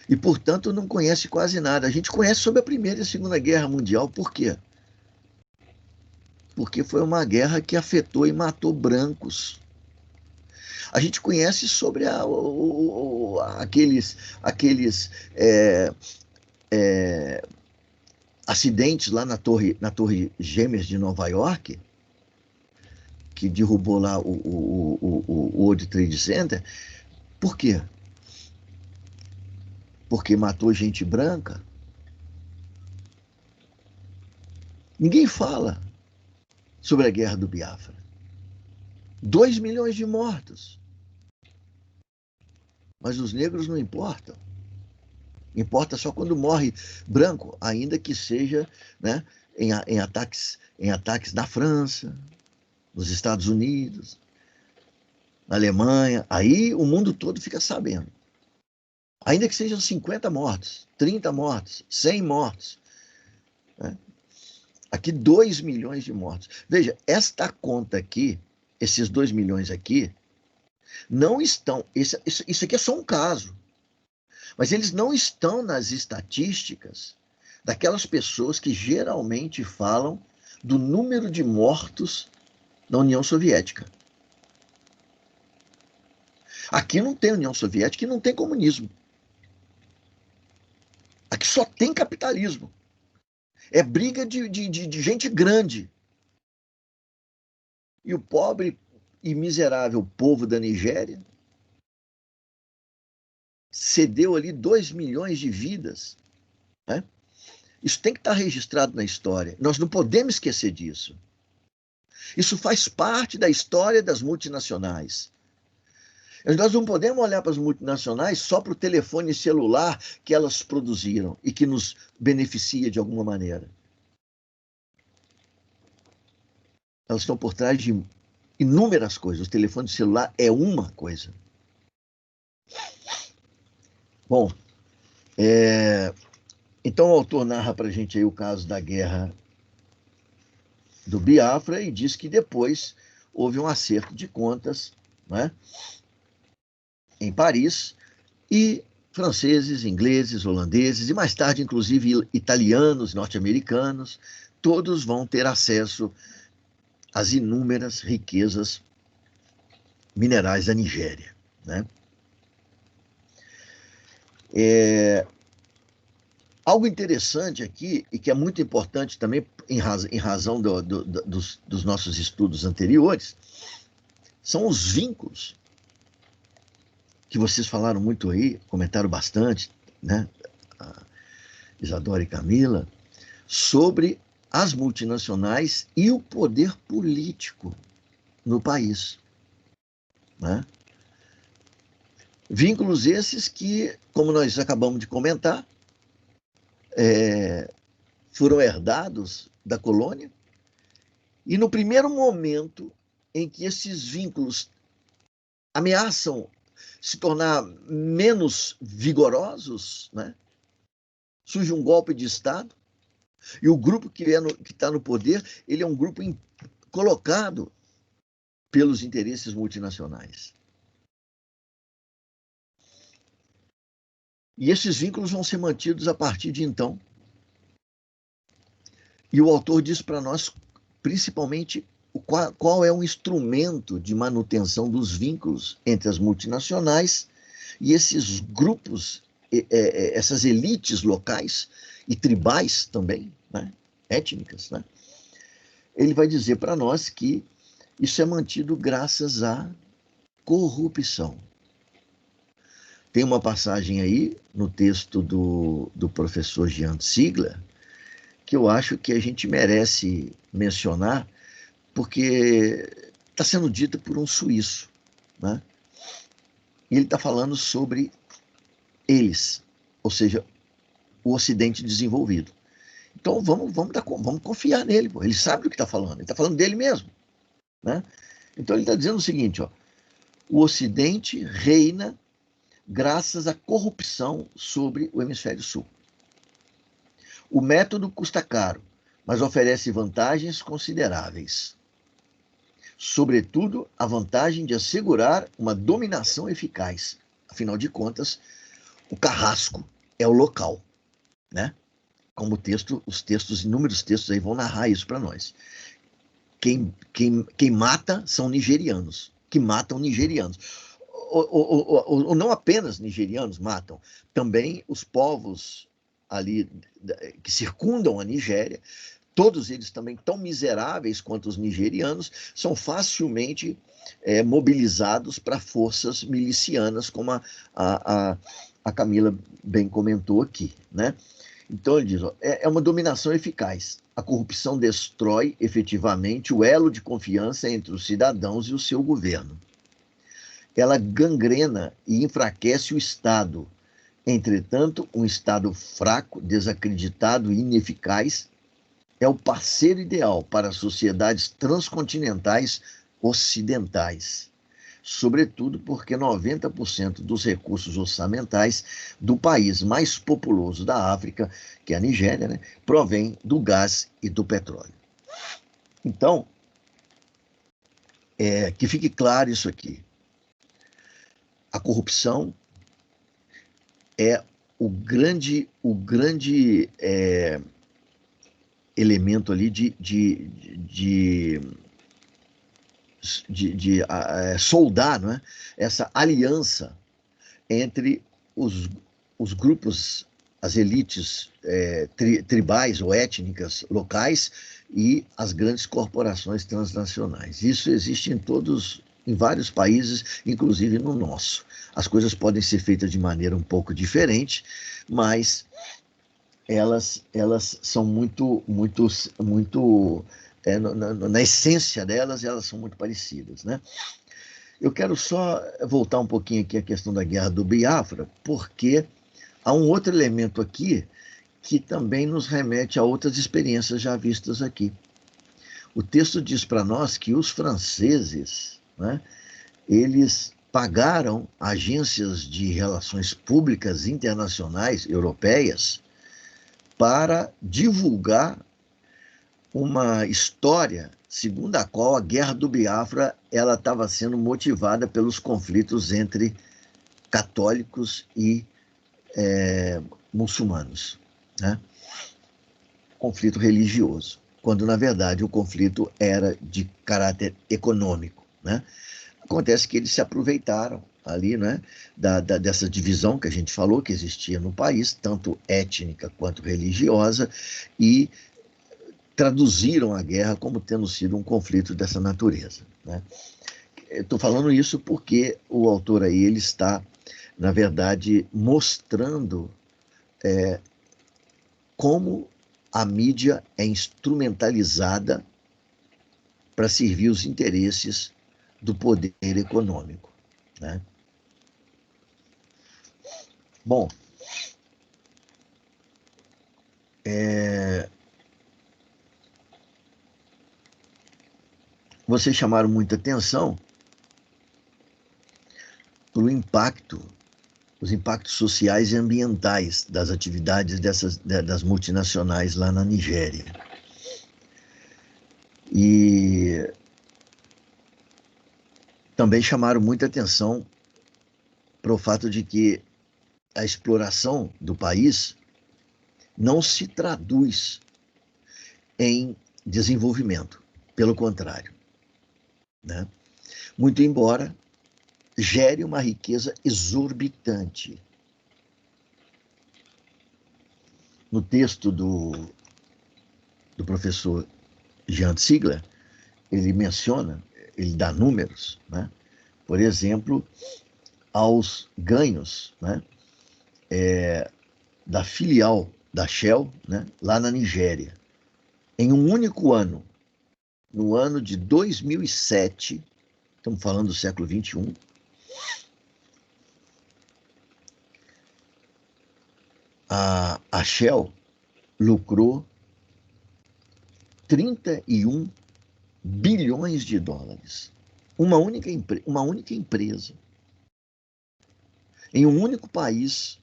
E, portanto, não conhece quase nada. A gente conhece sobre a Primeira e a Segunda Guerra Mundial. Por quê? Porque foi uma guerra que afetou e matou brancos. A gente conhece sobre aqueles acidentes lá na Torre Gêmeas de Nova York, que derrubou lá o World Trade Center. Por quê? Porque matou gente branca? Ninguém fala sobre a Guerra do Biafra. 2 milhões de mortos. Mas os negros não importam. Importa só quando morre branco, ainda que seja, né, em ataques na França, nos Estados Unidos, na Alemanha. Aí o mundo todo fica sabendo. Ainda que sejam 50 mortos, 30 mortos, 100 mortos. Né? Aqui 2 milhões de mortos. Veja, esta conta aqui, esses 2 milhões aqui, não estão... Isso aqui é só um caso. Mas eles não estão nas estatísticas daquelas pessoas que geralmente falam do número de mortos na União Soviética. Aqui não tem União Soviética e não tem comunismo. Aqui só tem capitalismo. É briga de gente grande. E o pobre e miserável povo da Nigéria cedeu ali 2 milhões de vidas. Né? Isso tem que estar registrado na história. Nós não podemos esquecer disso. Isso faz parte da história das multinacionais. Nós não podemos olhar para as multinacionais só para o telefone celular que elas produziram e que nos beneficia de alguma maneira. Elas estão por trás de inúmeras coisas. O telefone celular é uma coisa. Bom, então o autor narra para a gente aí o caso da guerra do Biafra e diz que depois houve um acerto de contas, né, em Paris, e franceses, ingleses, holandeses e mais tarde, inclusive, italianos, norte-americanos, todos vão ter acesso às inúmeras riquezas minerais da Nigéria, né? Algo interessante aqui, e que é muito importante também em razão dos nossos estudos anteriores, são os vínculos que vocês falaram muito aí, comentaram bastante, né, a Isadora e Camila, sobre as multinacionais e o poder político no país, né? Vínculos esses que, como nós acabamos de comentar, foram herdados da colônia, e no primeiro momento em que esses vínculos ameaçam se tornar menos vigorosos, né, surge um golpe de Estado, e o grupo que está no poder, ele é um grupo colocado pelos interesses multinacionais. E esses vínculos vão ser mantidos a partir de então. E o autor diz para nós, principalmente, qual é o instrumento de manutenção dos vínculos entre as multinacionais e esses grupos, essas elites locais e tribais também, né, étnicas, né? Ele vai dizer para nós que isso é mantido graças à corrupção. Tem uma passagem aí no texto do professor Jean Ziegler que eu acho que a gente merece mencionar, porque está sendo dita por um suíço, né? E ele está falando sobre eles, ou seja, o Ocidente desenvolvido. Então vamos confiar nele, pô. Ele sabe do que está falando, ele está falando dele mesmo, né? Então ele está dizendo o seguinte, ó, o Ocidente reina graças à corrupção sobre o hemisfério sul. O método custa caro, mas oferece vantagens consideráveis. Sobretudo, a vantagem de assegurar uma dominação eficaz. Afinal de contas, o carrasco é o local, né? Como inúmeros textos aí vão narrar isso para nós. Quem mata são nigerianos, que matam nigerianos. Ou não apenas nigerianos matam, também os povos ali que circundam a Nigéria, todos eles também tão miseráveis quanto os nigerianos, são facilmente mobilizados para forças milicianas, como a Camila bem comentou aqui, né? Então ele diz, ó, é uma dominação eficaz. A corrupção destrói efetivamente o elo de confiança entre os cidadãos e o seu governo. Ela gangrena e enfraquece o Estado. Entretanto, um Estado fraco, desacreditado e ineficaz é o parceiro ideal para as sociedades transcontinentais ocidentais, sobretudo porque 90% dos recursos orçamentais do país mais populoso da África, que é a Nigéria, né, provém do gás e do petróleo. Então, que fique claro isso aqui. A corrupção é o grande elemento ali de soldar, não é? Essa aliança entre os grupos, as elites tribais ou étnicas locais e as grandes corporações transnacionais. Isso existe em vários países, inclusive no nosso. As coisas podem ser feitas de maneira um pouco diferente, mas elas são na essência delas, elas são muito parecidas, né? Eu quero só voltar um pouquinho aqui à questão da Guerra do Biafra, porque há um outro elemento aqui que também nos remete a outras experiências já vistas aqui. O texto diz para nós que os franceses, né, eles pagaram agências de relações públicas internacionais europeias para divulgar uma história segundo a qual a Guerra do Biafra ela estava sendo motivada pelos conflitos entre católicos e muçulmanos, né? Conflito religioso, quando na verdade o conflito era de caráter econômico, né? Acontece que eles se aproveitaram ali, né, dessa divisão que a gente falou que existia no país, tanto étnica quanto religiosa, e traduziram a guerra como tendo sido um conflito dessa natureza, né? Estou falando isso porque o autor aí ele está, na verdade, mostrando como a mídia é instrumentalizada para servir os interesses do poder econômico, né? Bom, vocês chamaram muita atenção pelo impacto, os impactos sociais e ambientais das atividades das multinacionais lá na Nigéria. E também chamaram muita atenção para o fato de que a exploração do país não se traduz em desenvolvimento, pelo contrário, né? Muito embora gere uma riqueza exorbitante. No texto do professor Jean Ziegler, ele menciona, ele dá números, né? Por exemplo, aos ganhos, né, da filial da Shell, né, lá na Nigéria. Em um único ano, no ano de 2007, estamos falando do século XXI, a Shell lucrou 31 bilhões de dólares. Uma única empresa, em um único país,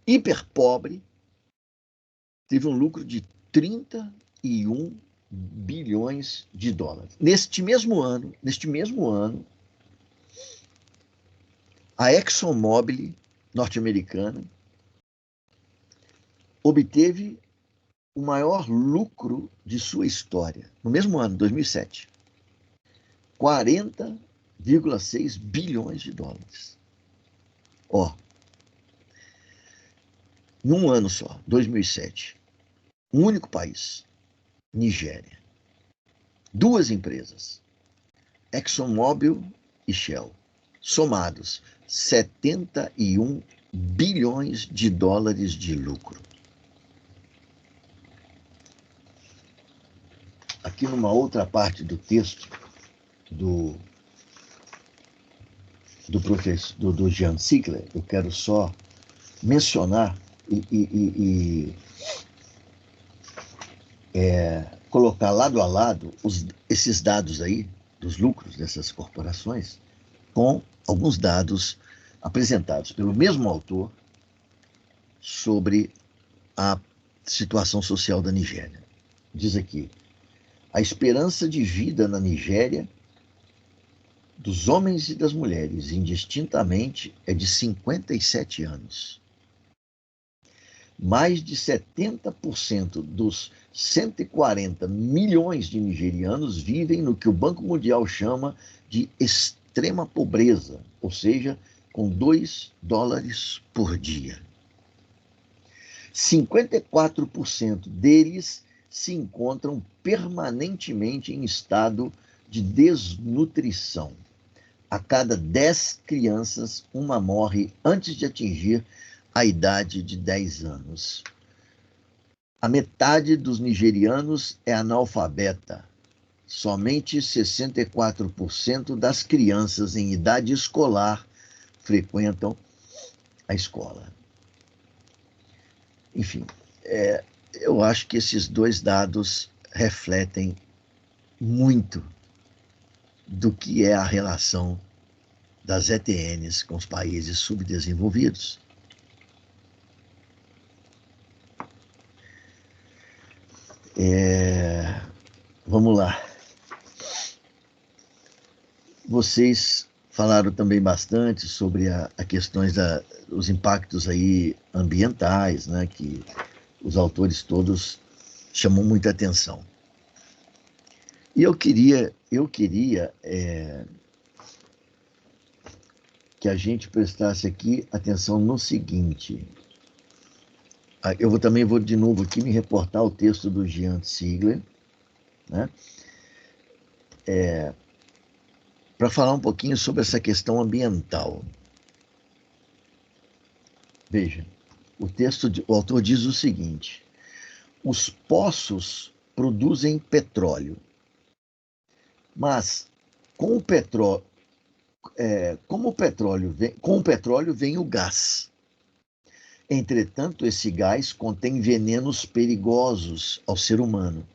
hiper pobre, teve um lucro de 31 bilhões de dólares. Neste mesmo ano, a ExxonMobil norte-americana obteve o maior lucro de sua história, no mesmo ano, 2007. 40,6 bilhões de dólares. Ó, num ano só, 2007, um único país, Nigéria. Duas empresas, ExxonMobil e Shell, somados 71 bilhões de dólares de lucro. Aqui numa outra parte do texto do professor do Jean Ziegler, eu quero só mencionar e colocar lado a lado esses dados aí dos lucros dessas corporações com alguns dados apresentados pelo mesmo autor sobre a situação social da Nigéria. Diz aqui: a esperança de vida na Nigéria dos homens e das mulheres, indistintamente, é de 57 anos. Mais de 70% dos 140 milhões de nigerianos vivem no que o Banco Mundial chama de extrema pobreza, ou seja, com $2 por dia. 54% deles se encontram permanentemente em estado de desnutrição. A cada 10 crianças, uma morre antes de atingir a idade de 10 anos. A metade dos nigerianos é analfabeta. somente 64% das crianças em idade escolar frequentam a escola. Enfim, eu acho que esses dois dados refletem muito do que é a relação das ETNs com os países subdesenvolvidos. Vamos lá. Vocês falaram também bastante sobre a questões dos impactos aí ambientais, né, que os autores todos chamam muita atenção. E eu queria que a gente prestasse aqui atenção no seguinte. Eu também vou de novo aqui me reportar o texto do Jean Ziegler, né? Para falar um pouquinho sobre essa questão ambiental. Veja, o autor diz o seguinte: os poços produzem petróleo, mas com o petróleo vem o gás. Entretanto, esse gás contém venenos perigosos ao ser humano.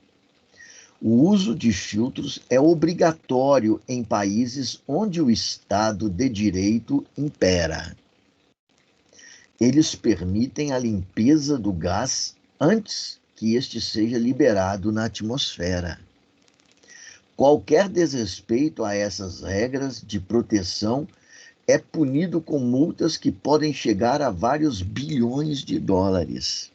O uso de filtros é obrigatório em países onde o Estado de Direito impera. Eles permitem a limpeza do gás antes que este seja liberado na atmosfera. Qualquer desrespeito a essas regras de proteção é punido com multas que podem chegar a vários bilhões de dólares.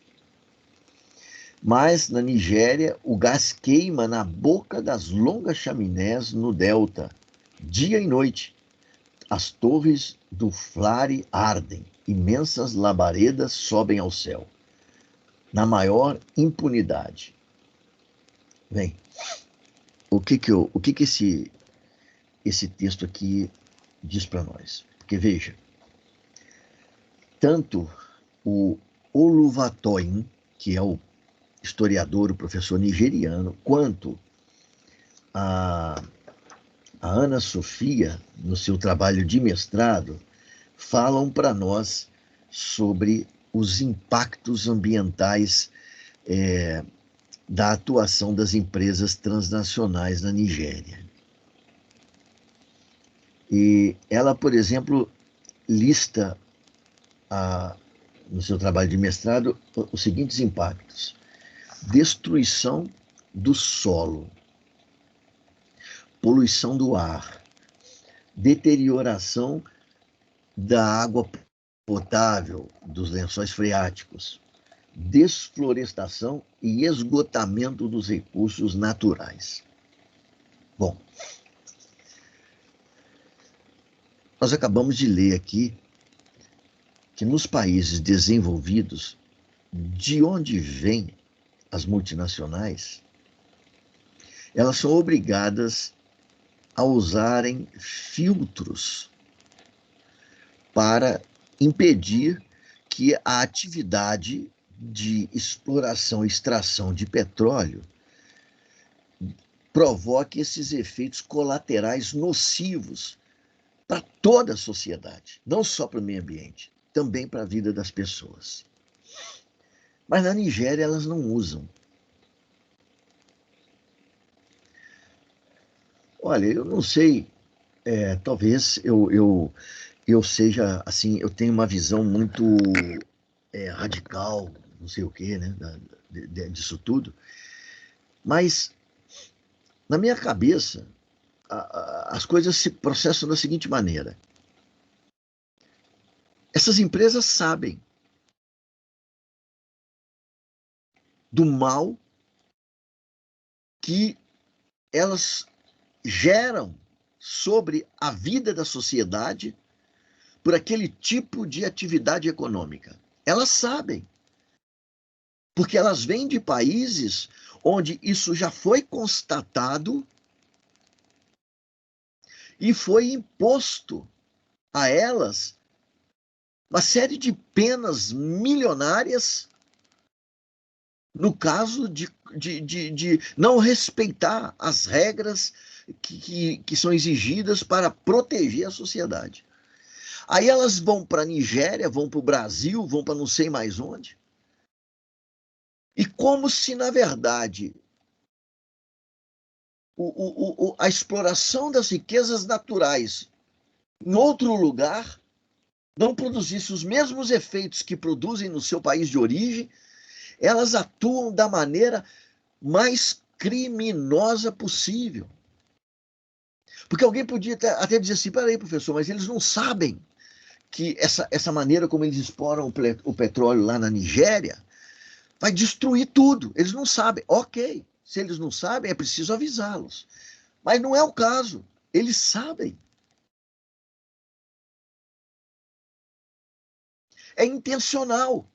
Mas, na Nigéria, o gás queima na boca das longas chaminés no delta, dia e noite. As torres do Flare ardem, imensas labaredas sobem ao céu, na maior impunidade. Bem, o que esse texto aqui diz para nós? Porque, veja, tanto o Oluvatoyin, que é o historiador, o professor nigeriano, quanto a Ana Sofia, no seu trabalho de mestrado, falam para nós sobre os impactos ambientais da atuação das empresas transnacionais na Nigéria. E ela, por exemplo, lista no seu trabalho de mestrado os seguintes impactos: destruição do solo, poluição do ar, deterioração da água potável dos lençóis freáticos, desflorestação e esgotamento dos recursos naturais. Bom, nós acabamos de ler aqui que nos países desenvolvidos, de onde vêm as multinacionais, elas são obrigadas a usarem filtros para impedir que a atividade de exploração e extração de petróleo provoque esses efeitos colaterais nocivos para toda a sociedade, não só para o meio ambiente, também para a vida das pessoas. Mas na Nigéria elas não usam. Olha, eu não sei, talvez eu seja, assim, eu tenho uma visão muito radical, não sei o quê, né, disso tudo, mas na minha cabeça as coisas se processam da seguinte maneira: essas empresas sabem do mal que elas geram sobre a vida da sociedade por aquele tipo de atividade econômica. Elas sabem, porque elas vêm de países onde isso já foi constatado e foi imposto a elas uma série de penas milionárias no caso de não respeitar as regras que são exigidas para proteger a sociedade. Aí elas vão para a Nigéria, vão para o Brasil, vão para não sei mais onde. E como se, na verdade, a exploração das riquezas naturais em outro lugar não produzisse os mesmos efeitos que produzem no seu país de origem, elas atuam da maneira mais criminosa possível. Porque alguém podia até dizer assim, peraí, professor, mas eles não sabem que essa maneira como eles exploram o petróleo lá na Nigéria vai destruir tudo. Eles não sabem. Ok, se eles não sabem, é preciso avisá-los. Mas não é o caso. Eles sabem. É intencional.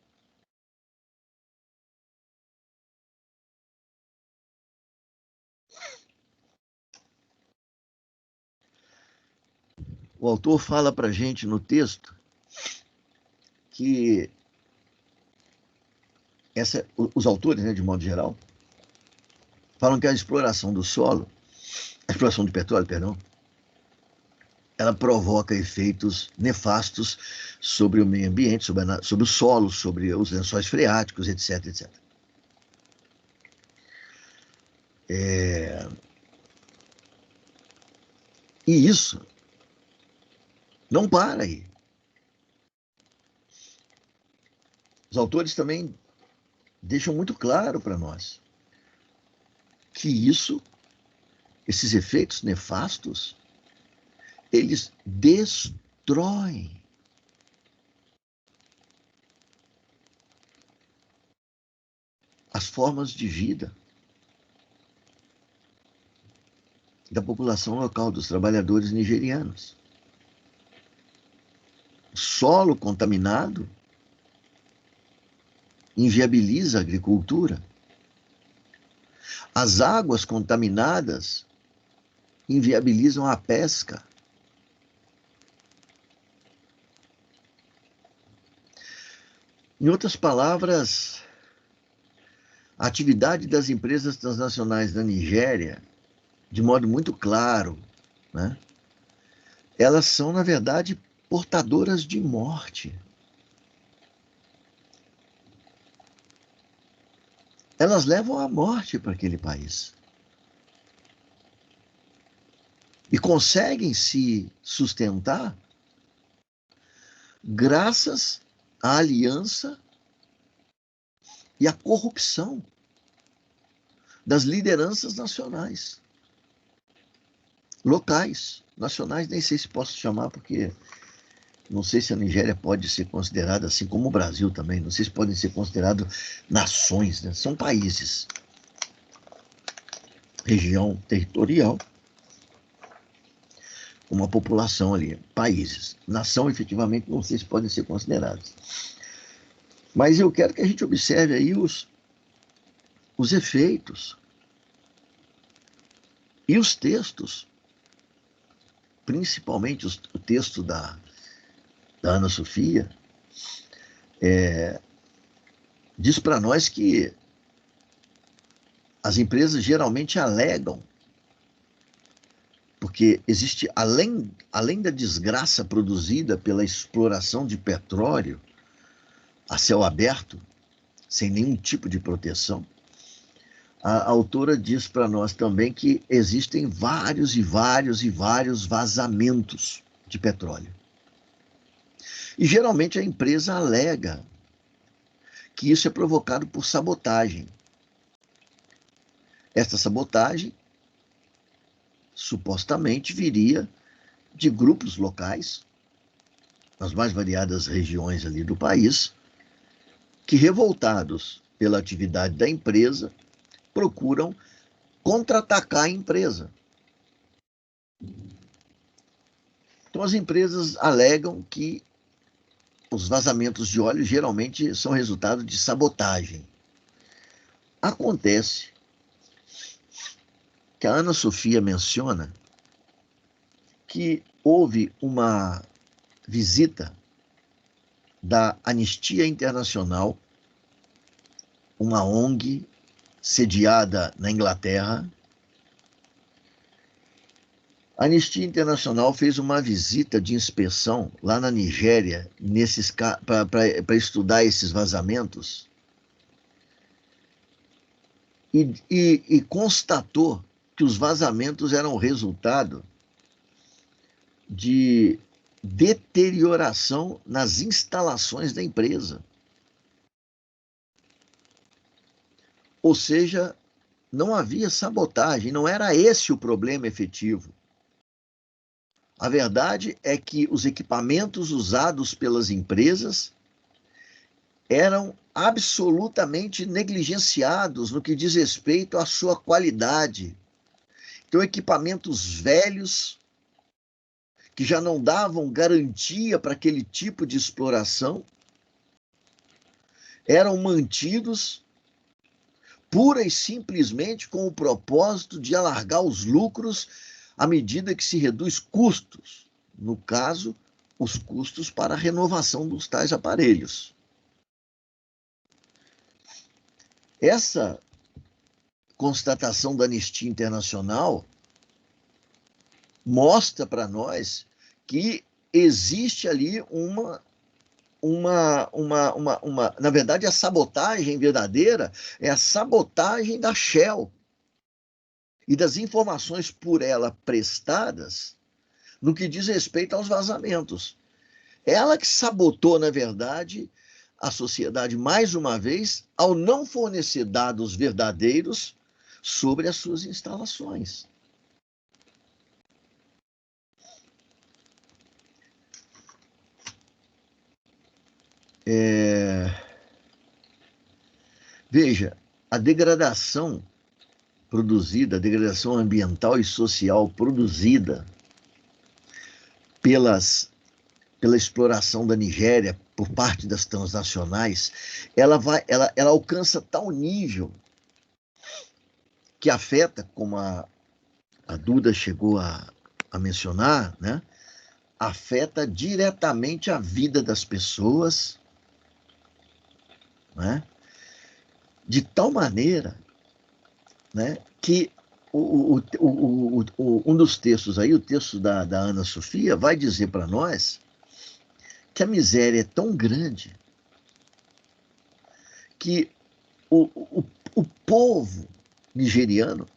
O autor fala para a gente no texto que os autores, né, de modo geral, falam que a exploração do solo, a exploração do petróleo, perdão, ela provoca efeitos nefastos sobre o meio ambiente, sobre o solo, sobre os lençóis freáticos, etc, etc. E isso não para aí. Os autores também deixam muito claro para nós que esses efeitos nefastos, eles destroem as formas de vida da população local, dos trabalhadores nigerianos. O solo contaminado inviabiliza a agricultura. As águas contaminadas inviabilizam a pesca. Em outras palavras, a atividade das empresas transnacionais da Nigéria, de modo muito claro, né, elas são, na verdade, portadoras de morte. Elas levam a morte para aquele país. E conseguem se sustentar graças à aliança e à corrupção das lideranças nacionais, locais, nacionais, nem sei se posso chamar, porque não sei se a Nigéria pode ser considerada, assim como o Brasil também, não sei se podem ser considerados nações, né? São países, região territorial, uma população ali, países. Nação, efetivamente, não sei se podem ser considerados. Mas eu quero que a gente observe aí os efeitos e os textos, principalmente o texto da Ana Sofia, diz para nós que as empresas geralmente alegam, porque existe, além da desgraça produzida pela exploração de petróleo a céu aberto, sem nenhum tipo de proteção, a autora diz para nós também que existem vários e vários e vários vazamentos de petróleo. E geralmente a empresa alega que isso é provocado por sabotagem. Esta sabotagem supostamente viria de grupos locais, nas mais variadas regiões ali do país, que, revoltados pela atividade da empresa, procuram contra-atacar a empresa. Então, as empresas alegam que os vazamentos de óleo geralmente são resultado de sabotagem. Acontece que a Ana Sofia menciona que houve uma visita da Anistia Internacional uma ONG sediada na Inglaterra. A Anistia Internacional fez uma visita de inspeção lá na Nigéria para estudar esses vazamentos e constatou que os vazamentos eram resultado de deterioração nas instalações da empresa. Ou seja, não havia sabotagem, não era esse o problema efetivo. A verdade é que os equipamentos usados pelas empresas eram absolutamente negligenciados no que diz respeito à sua qualidade. Então, equipamentos velhos, que já não davam garantia para aquele tipo de exploração, eram mantidos pura e simplesmente com o propósito de alargar os lucros à medida que se reduz custos, no caso, os custos para a renovação dos tais aparelhos. Essa constatação da Anistia Internacional mostra para nós que existe ali na verdade, a sabotagem verdadeira é a sabotagem da Shell e das informações por ela prestadas no que diz respeito aos vazamentos. Ela que sabotou, na verdade, a sociedade mais uma vez ao não fornecer dados verdadeiros sobre as suas instalações. Veja, a degradação produzida, a degradação ambiental e social produzida pela exploração da Nigéria por parte das transnacionais, ela alcança tal nível que afeta, como a Duda chegou a mencionar, né? Afeta diretamente a vida das pessoas, né? De tal maneira, né, que um dos textos aí, o texto da Ana Sofia, vai dizer para nós que a miséria é tão grande que o povo nigeriano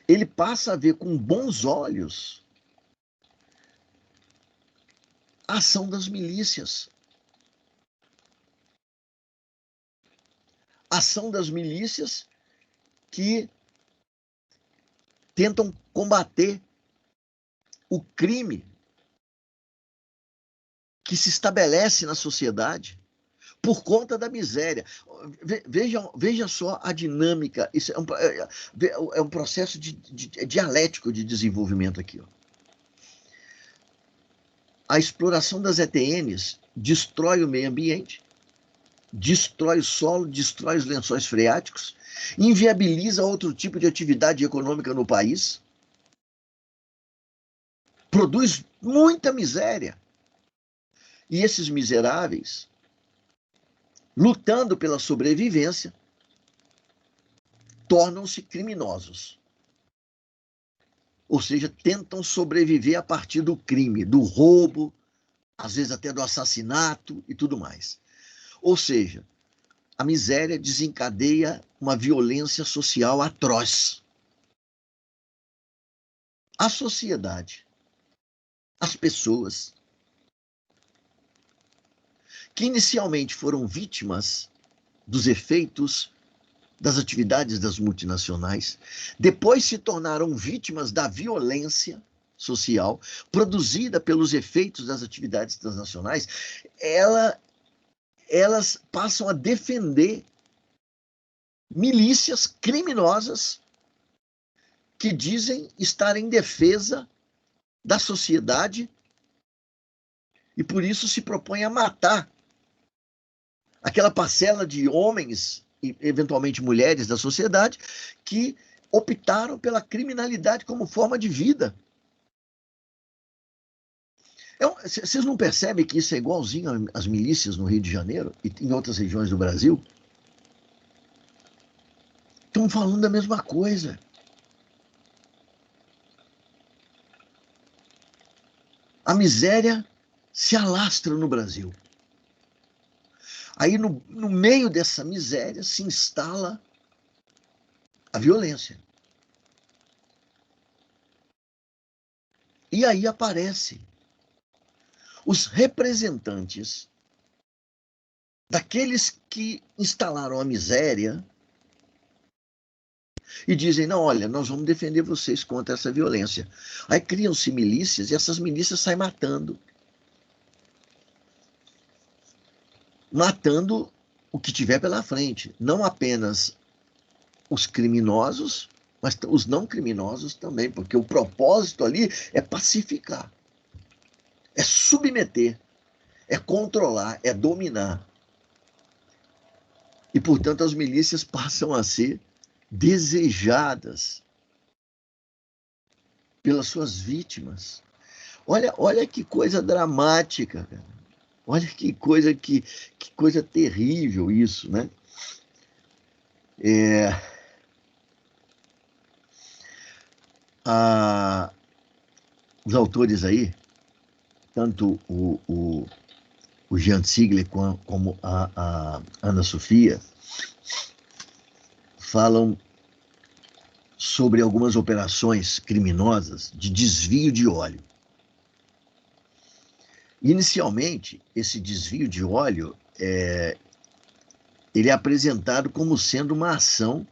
ele passa a ver com bons olhos a ação das milícias. A ação das milícias que tentam combater o crime que se estabelece na sociedade por conta da miséria. Veja só a dinâmica. Isso é um processo dialético de desenvolvimento aqui. Ó. A exploração das ETNs destrói o meio ambiente, destrói o solo, destrói os lençóis freáticos, inviabiliza outro tipo de atividade econômica no país, produz muita miséria. E esses miseráveis, lutando pela sobrevivência, tornam-se criminosos. Ou seja, tentam sobreviver a partir do crime, do roubo, às vezes até do assassinato e tudo mais. Ou seja, a miséria desencadeia uma violência social atroz. A sociedade, as pessoas, que inicialmente foram vítimas dos efeitos das atividades das multinacionais, depois se tornaram vítimas da violência social produzida pelos efeitos das atividades transnacionais, elas passam a defender milícias criminosas que dizem estar em defesa da sociedade e por isso se propõem a matar aquela parcela de homens e eventualmente mulheres da sociedade que optaram pela criminalidade como forma de vida. Vocês não percebem que isso é igualzinho às milícias no Rio de Janeiro e em outras regiões do Brasil? Estão falando a mesma coisa. A miséria se alastra no Brasil. Aí, no meio dessa miséria, se instala a violência. E aí aparecem os representantes daqueles que instalaram a miséria e dizem, não, olha, nós vamos defender vocês contra essa violência. Aí criam-se milícias e essas milícias saem matando. Matando o que tiver pela frente. Não apenas os criminosos, mas os não criminosos também, porque o propósito ali é pacificar, é submeter, é controlar, é dominar. E, portanto, as milícias passam a ser desejadas pelas suas vítimas. Olha que coisa dramática, cara. Olha que coisa terrível isso, né? Os autores aí, tanto o Jean Ziegler como a Ana Sofia, falam sobre algumas operações criminosas de desvio de óleo. Inicialmente, esse desvio de óleo ele é apresentado como sendo uma ação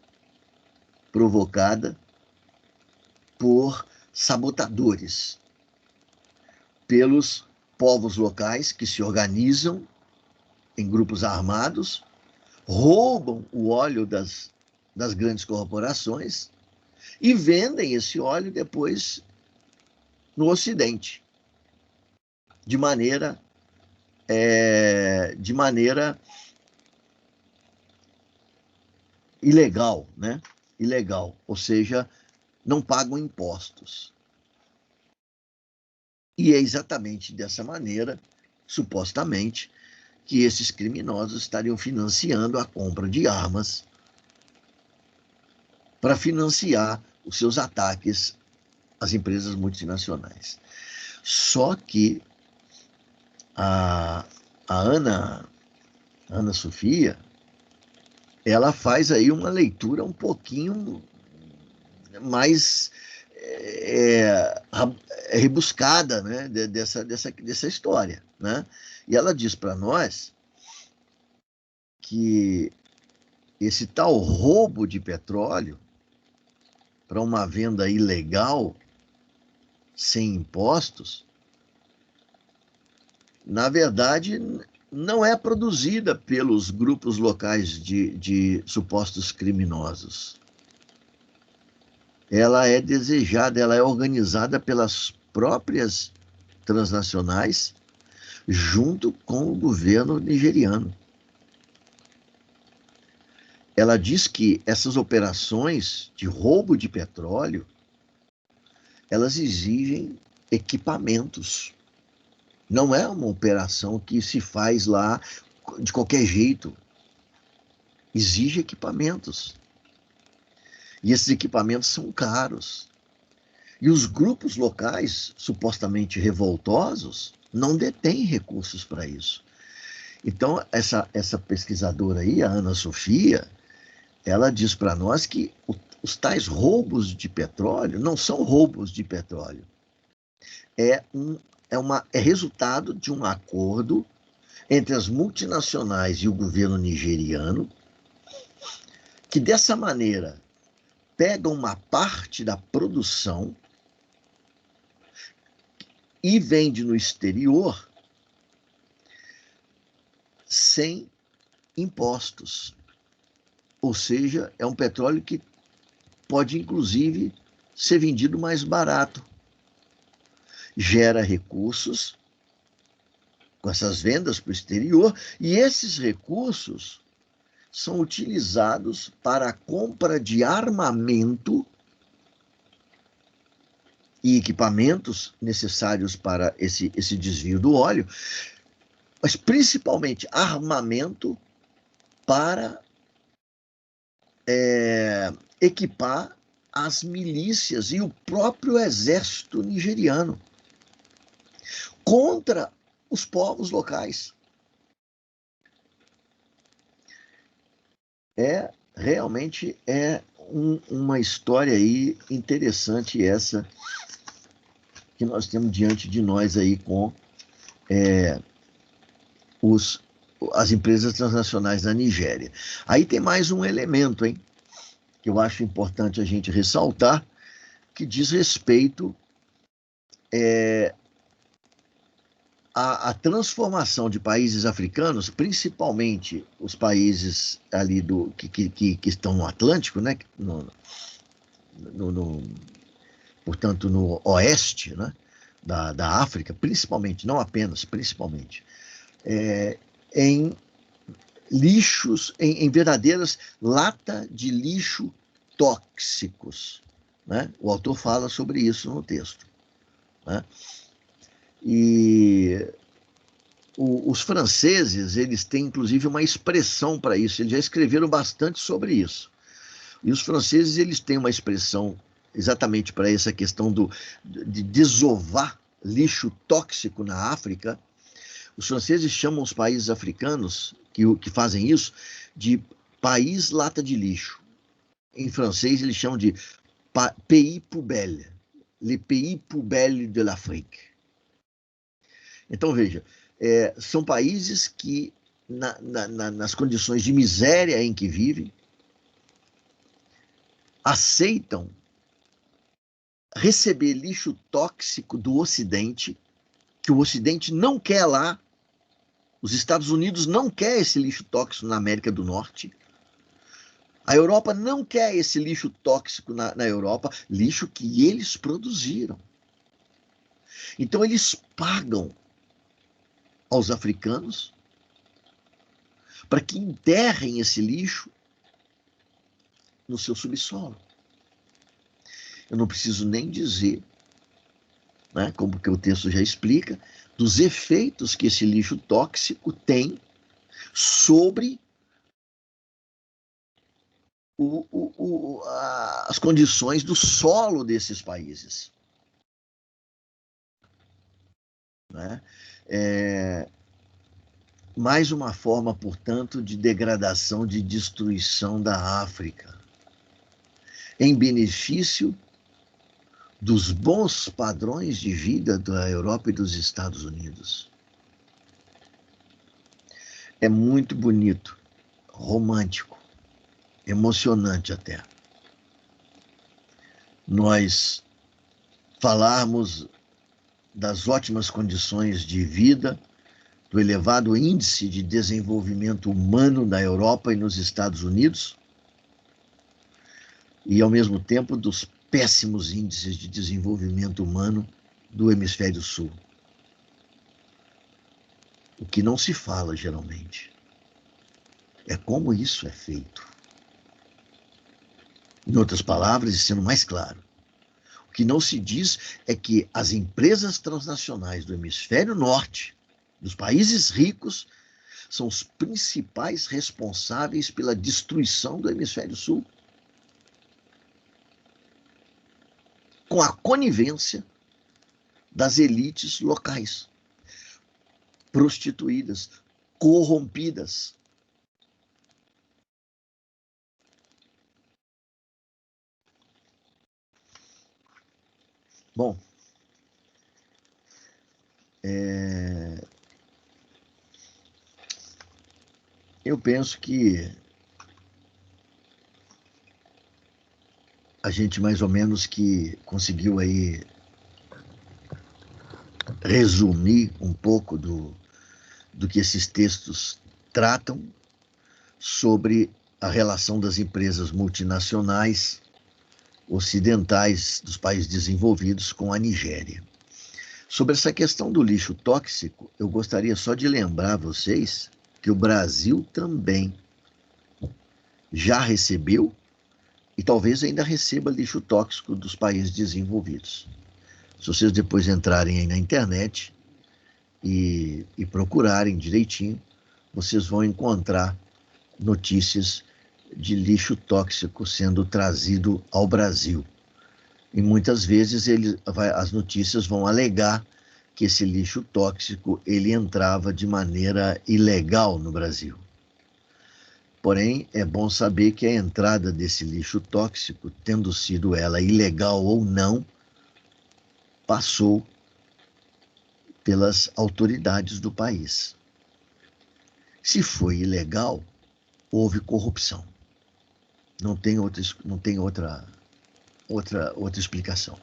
provocada por sabotadores, pelos povos locais que se organizam em grupos armados, roubam o óleo das grandes corporações e vendem esse óleo depois no Ocidente, de maneira ilegal, né? Ilegal, ou seja, não pagam impostos. E é exatamente dessa maneira, supostamente, que esses criminosos estariam financiando a compra de armas para financiar os seus ataques às empresas multinacionais. Só que a Ana Sofia, ela faz aí uma leitura um pouquinho mais rebuscada, né, dessa história, né? E ela diz para nós que esse tal roubo de petróleo para uma venda ilegal, sem impostos, na verdade, não é produzida pelos grupos locais de supostos criminosos. Ela é desejada, ela é organizada pelas próprias transnacionais, junto com o governo nigeriano. Ela diz que essas operações de roubo de petróleo, elas exigem equipamentos. Não é uma operação que se faz lá de qualquer jeito. Exige equipamentos. E esses equipamentos são caros. E os grupos locais, supostamente revoltosos, não detêm recursos para isso. Então, essa pesquisadora aí, a Ana Sofia, ela diz para nós que os tais roubos de petróleo não são roubos de petróleo. É resultado de um acordo entre as multinacionais e o governo nigeriano, que dessa maneira pega uma parte da produção e vende no exterior sem impostos. Ou seja, é um petróleo que pode, inclusive, ser vendido mais barato. Gera recursos com essas vendas para o exterior, e esses recursos são utilizados para a compra de armamento e equipamentos necessários para esse desvio do óleo, mas principalmente armamento para equipar as milícias e o próprio exército nigeriano contra os povos locais. Realmente uma história aí interessante essa que nós temos diante de nós aí com as empresas transnacionais da Nigéria. Aí tem mais um elemento, hein, que eu acho importante a gente ressaltar, que diz respeito à transformação de países africanos, principalmente os países ali que estão no Atlântico, né, portanto, no oeste, né, da África, principalmente, não apenas, principalmente, em lixos, em verdadeiras lata de lixo tóxicos, né? O autor fala sobre isso no texto, né? E os franceses, eles têm inclusive uma expressão para isso, eles já escreveram bastante sobre isso. E os franceses, eles têm uma expressão exatamente para essa questão de desovar lixo tóxico na África. Os franceses chamam os países africanos que fazem isso de país lata de lixo. Em francês, eles chamam de pays poubelle, les pays poubelles de l'Afrique. Então, veja, são países que, nas condições de miséria em que vivem, aceitam receber lixo tóxico do Ocidente, que o Ocidente não quer lá. Os Estados Unidos não quer esse lixo tóxico na América do Norte. A Europa não quer esse lixo tóxico na Europa, lixo que eles produziram. Então, eles pagam aos africanos para que enterrem esse lixo no seu subsolo. Eu não preciso nem dizer, né, como que o texto já explica, dos efeitos que esse lixo tóxico tem sobre as condições do solo desses países. Né? Mais uma forma, portanto, de degradação, de destruição da África, em benefício dos bons padrões de vida da Europa e dos Estados Unidos. É muito bonito, romântico, emocionante até. Nós falarmos das ótimas condições de vida, do elevado índice de desenvolvimento humano na Europa e nos Estados Unidos, e, ao mesmo tempo, dos péssimos índices de desenvolvimento humano do hemisfério sul. O que não se fala, geralmente, é como isso é feito. Em outras palavras, e sendo mais claro, o que não se diz é que as empresas transnacionais do hemisfério norte, dos países ricos, são os principais responsáveis pela destruição do hemisfério sul, com a conivência das elites locais, prostituídas, corrompidas. Bom, eu penso que a gente mais ou menos que conseguiu aí resumir um pouco do que esses textos tratam sobre a relação das empresas multinacionais ocidentais dos países desenvolvidos com a Nigéria. Sobre essa questão do lixo tóxico, eu gostaria só de lembrar vocês que o Brasil também já recebeu e talvez ainda receba lixo tóxico dos países desenvolvidos. Se vocês depois entrarem aí na internet e procurarem direitinho, vocês vão encontrar notícias de lixo tóxico sendo trazido ao Brasil. E muitas vezes as notícias vão alegar que esse lixo tóxico ele entrava de maneira ilegal no Brasil. Porém, é bom saber que a entrada desse lixo tóxico, tendo sido ela ilegal ou não, passou pelas autoridades do país. Se foi ilegal, houve corrupção. Não tem outra explicação,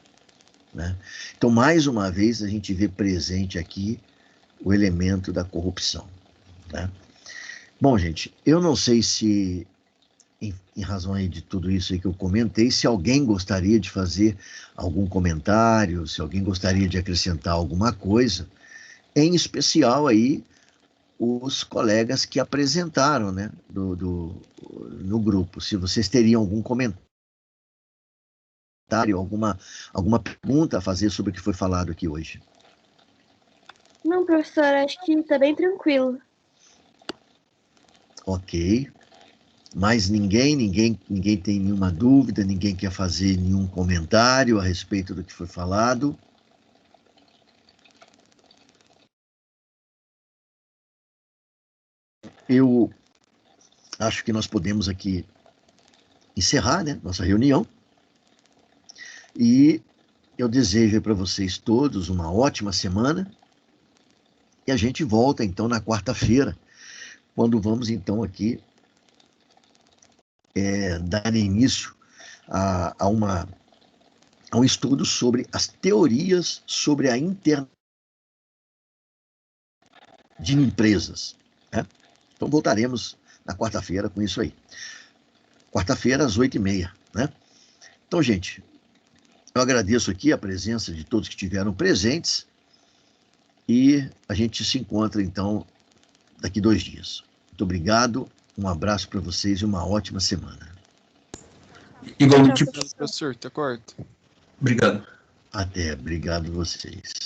né? Então, mais uma vez, a gente vê presente aqui o elemento da corrupção, né? Bom, gente, eu não sei se, em razão aí de tudo isso aí que eu comentei, se alguém gostaria de fazer algum comentário, se alguém gostaria de acrescentar alguma coisa, em especial aí os colegas que apresentaram, né, no grupo. Se vocês teriam algum comentário, alguma pergunta a fazer sobre o que foi falado aqui hoje. Não, professor, acho que está bem tranquilo. Ok. Mas ninguém tem nenhuma dúvida, ninguém quer fazer nenhum comentário a respeito do que foi falado. Eu acho que nós podemos aqui encerrar, né, nossa reunião. E eu desejo para vocês todos uma ótima semana. E a gente volta, então, na quarta-feira, quando vamos, então, aqui dar início a um estudo sobre as teorias sobre a internet de empresas, né? Então, voltaremos na quarta-feira com isso aí. Quarta-feira, às 8h30, né? Então, gente, eu agradeço aqui a presença de todos que estiveram presentes e a gente se encontra, então, daqui 2 dias. Muito obrigado, um abraço para vocês e uma ótima semana. Igualmente, Professor, até quarta. Obrigado. Até, obrigado vocês.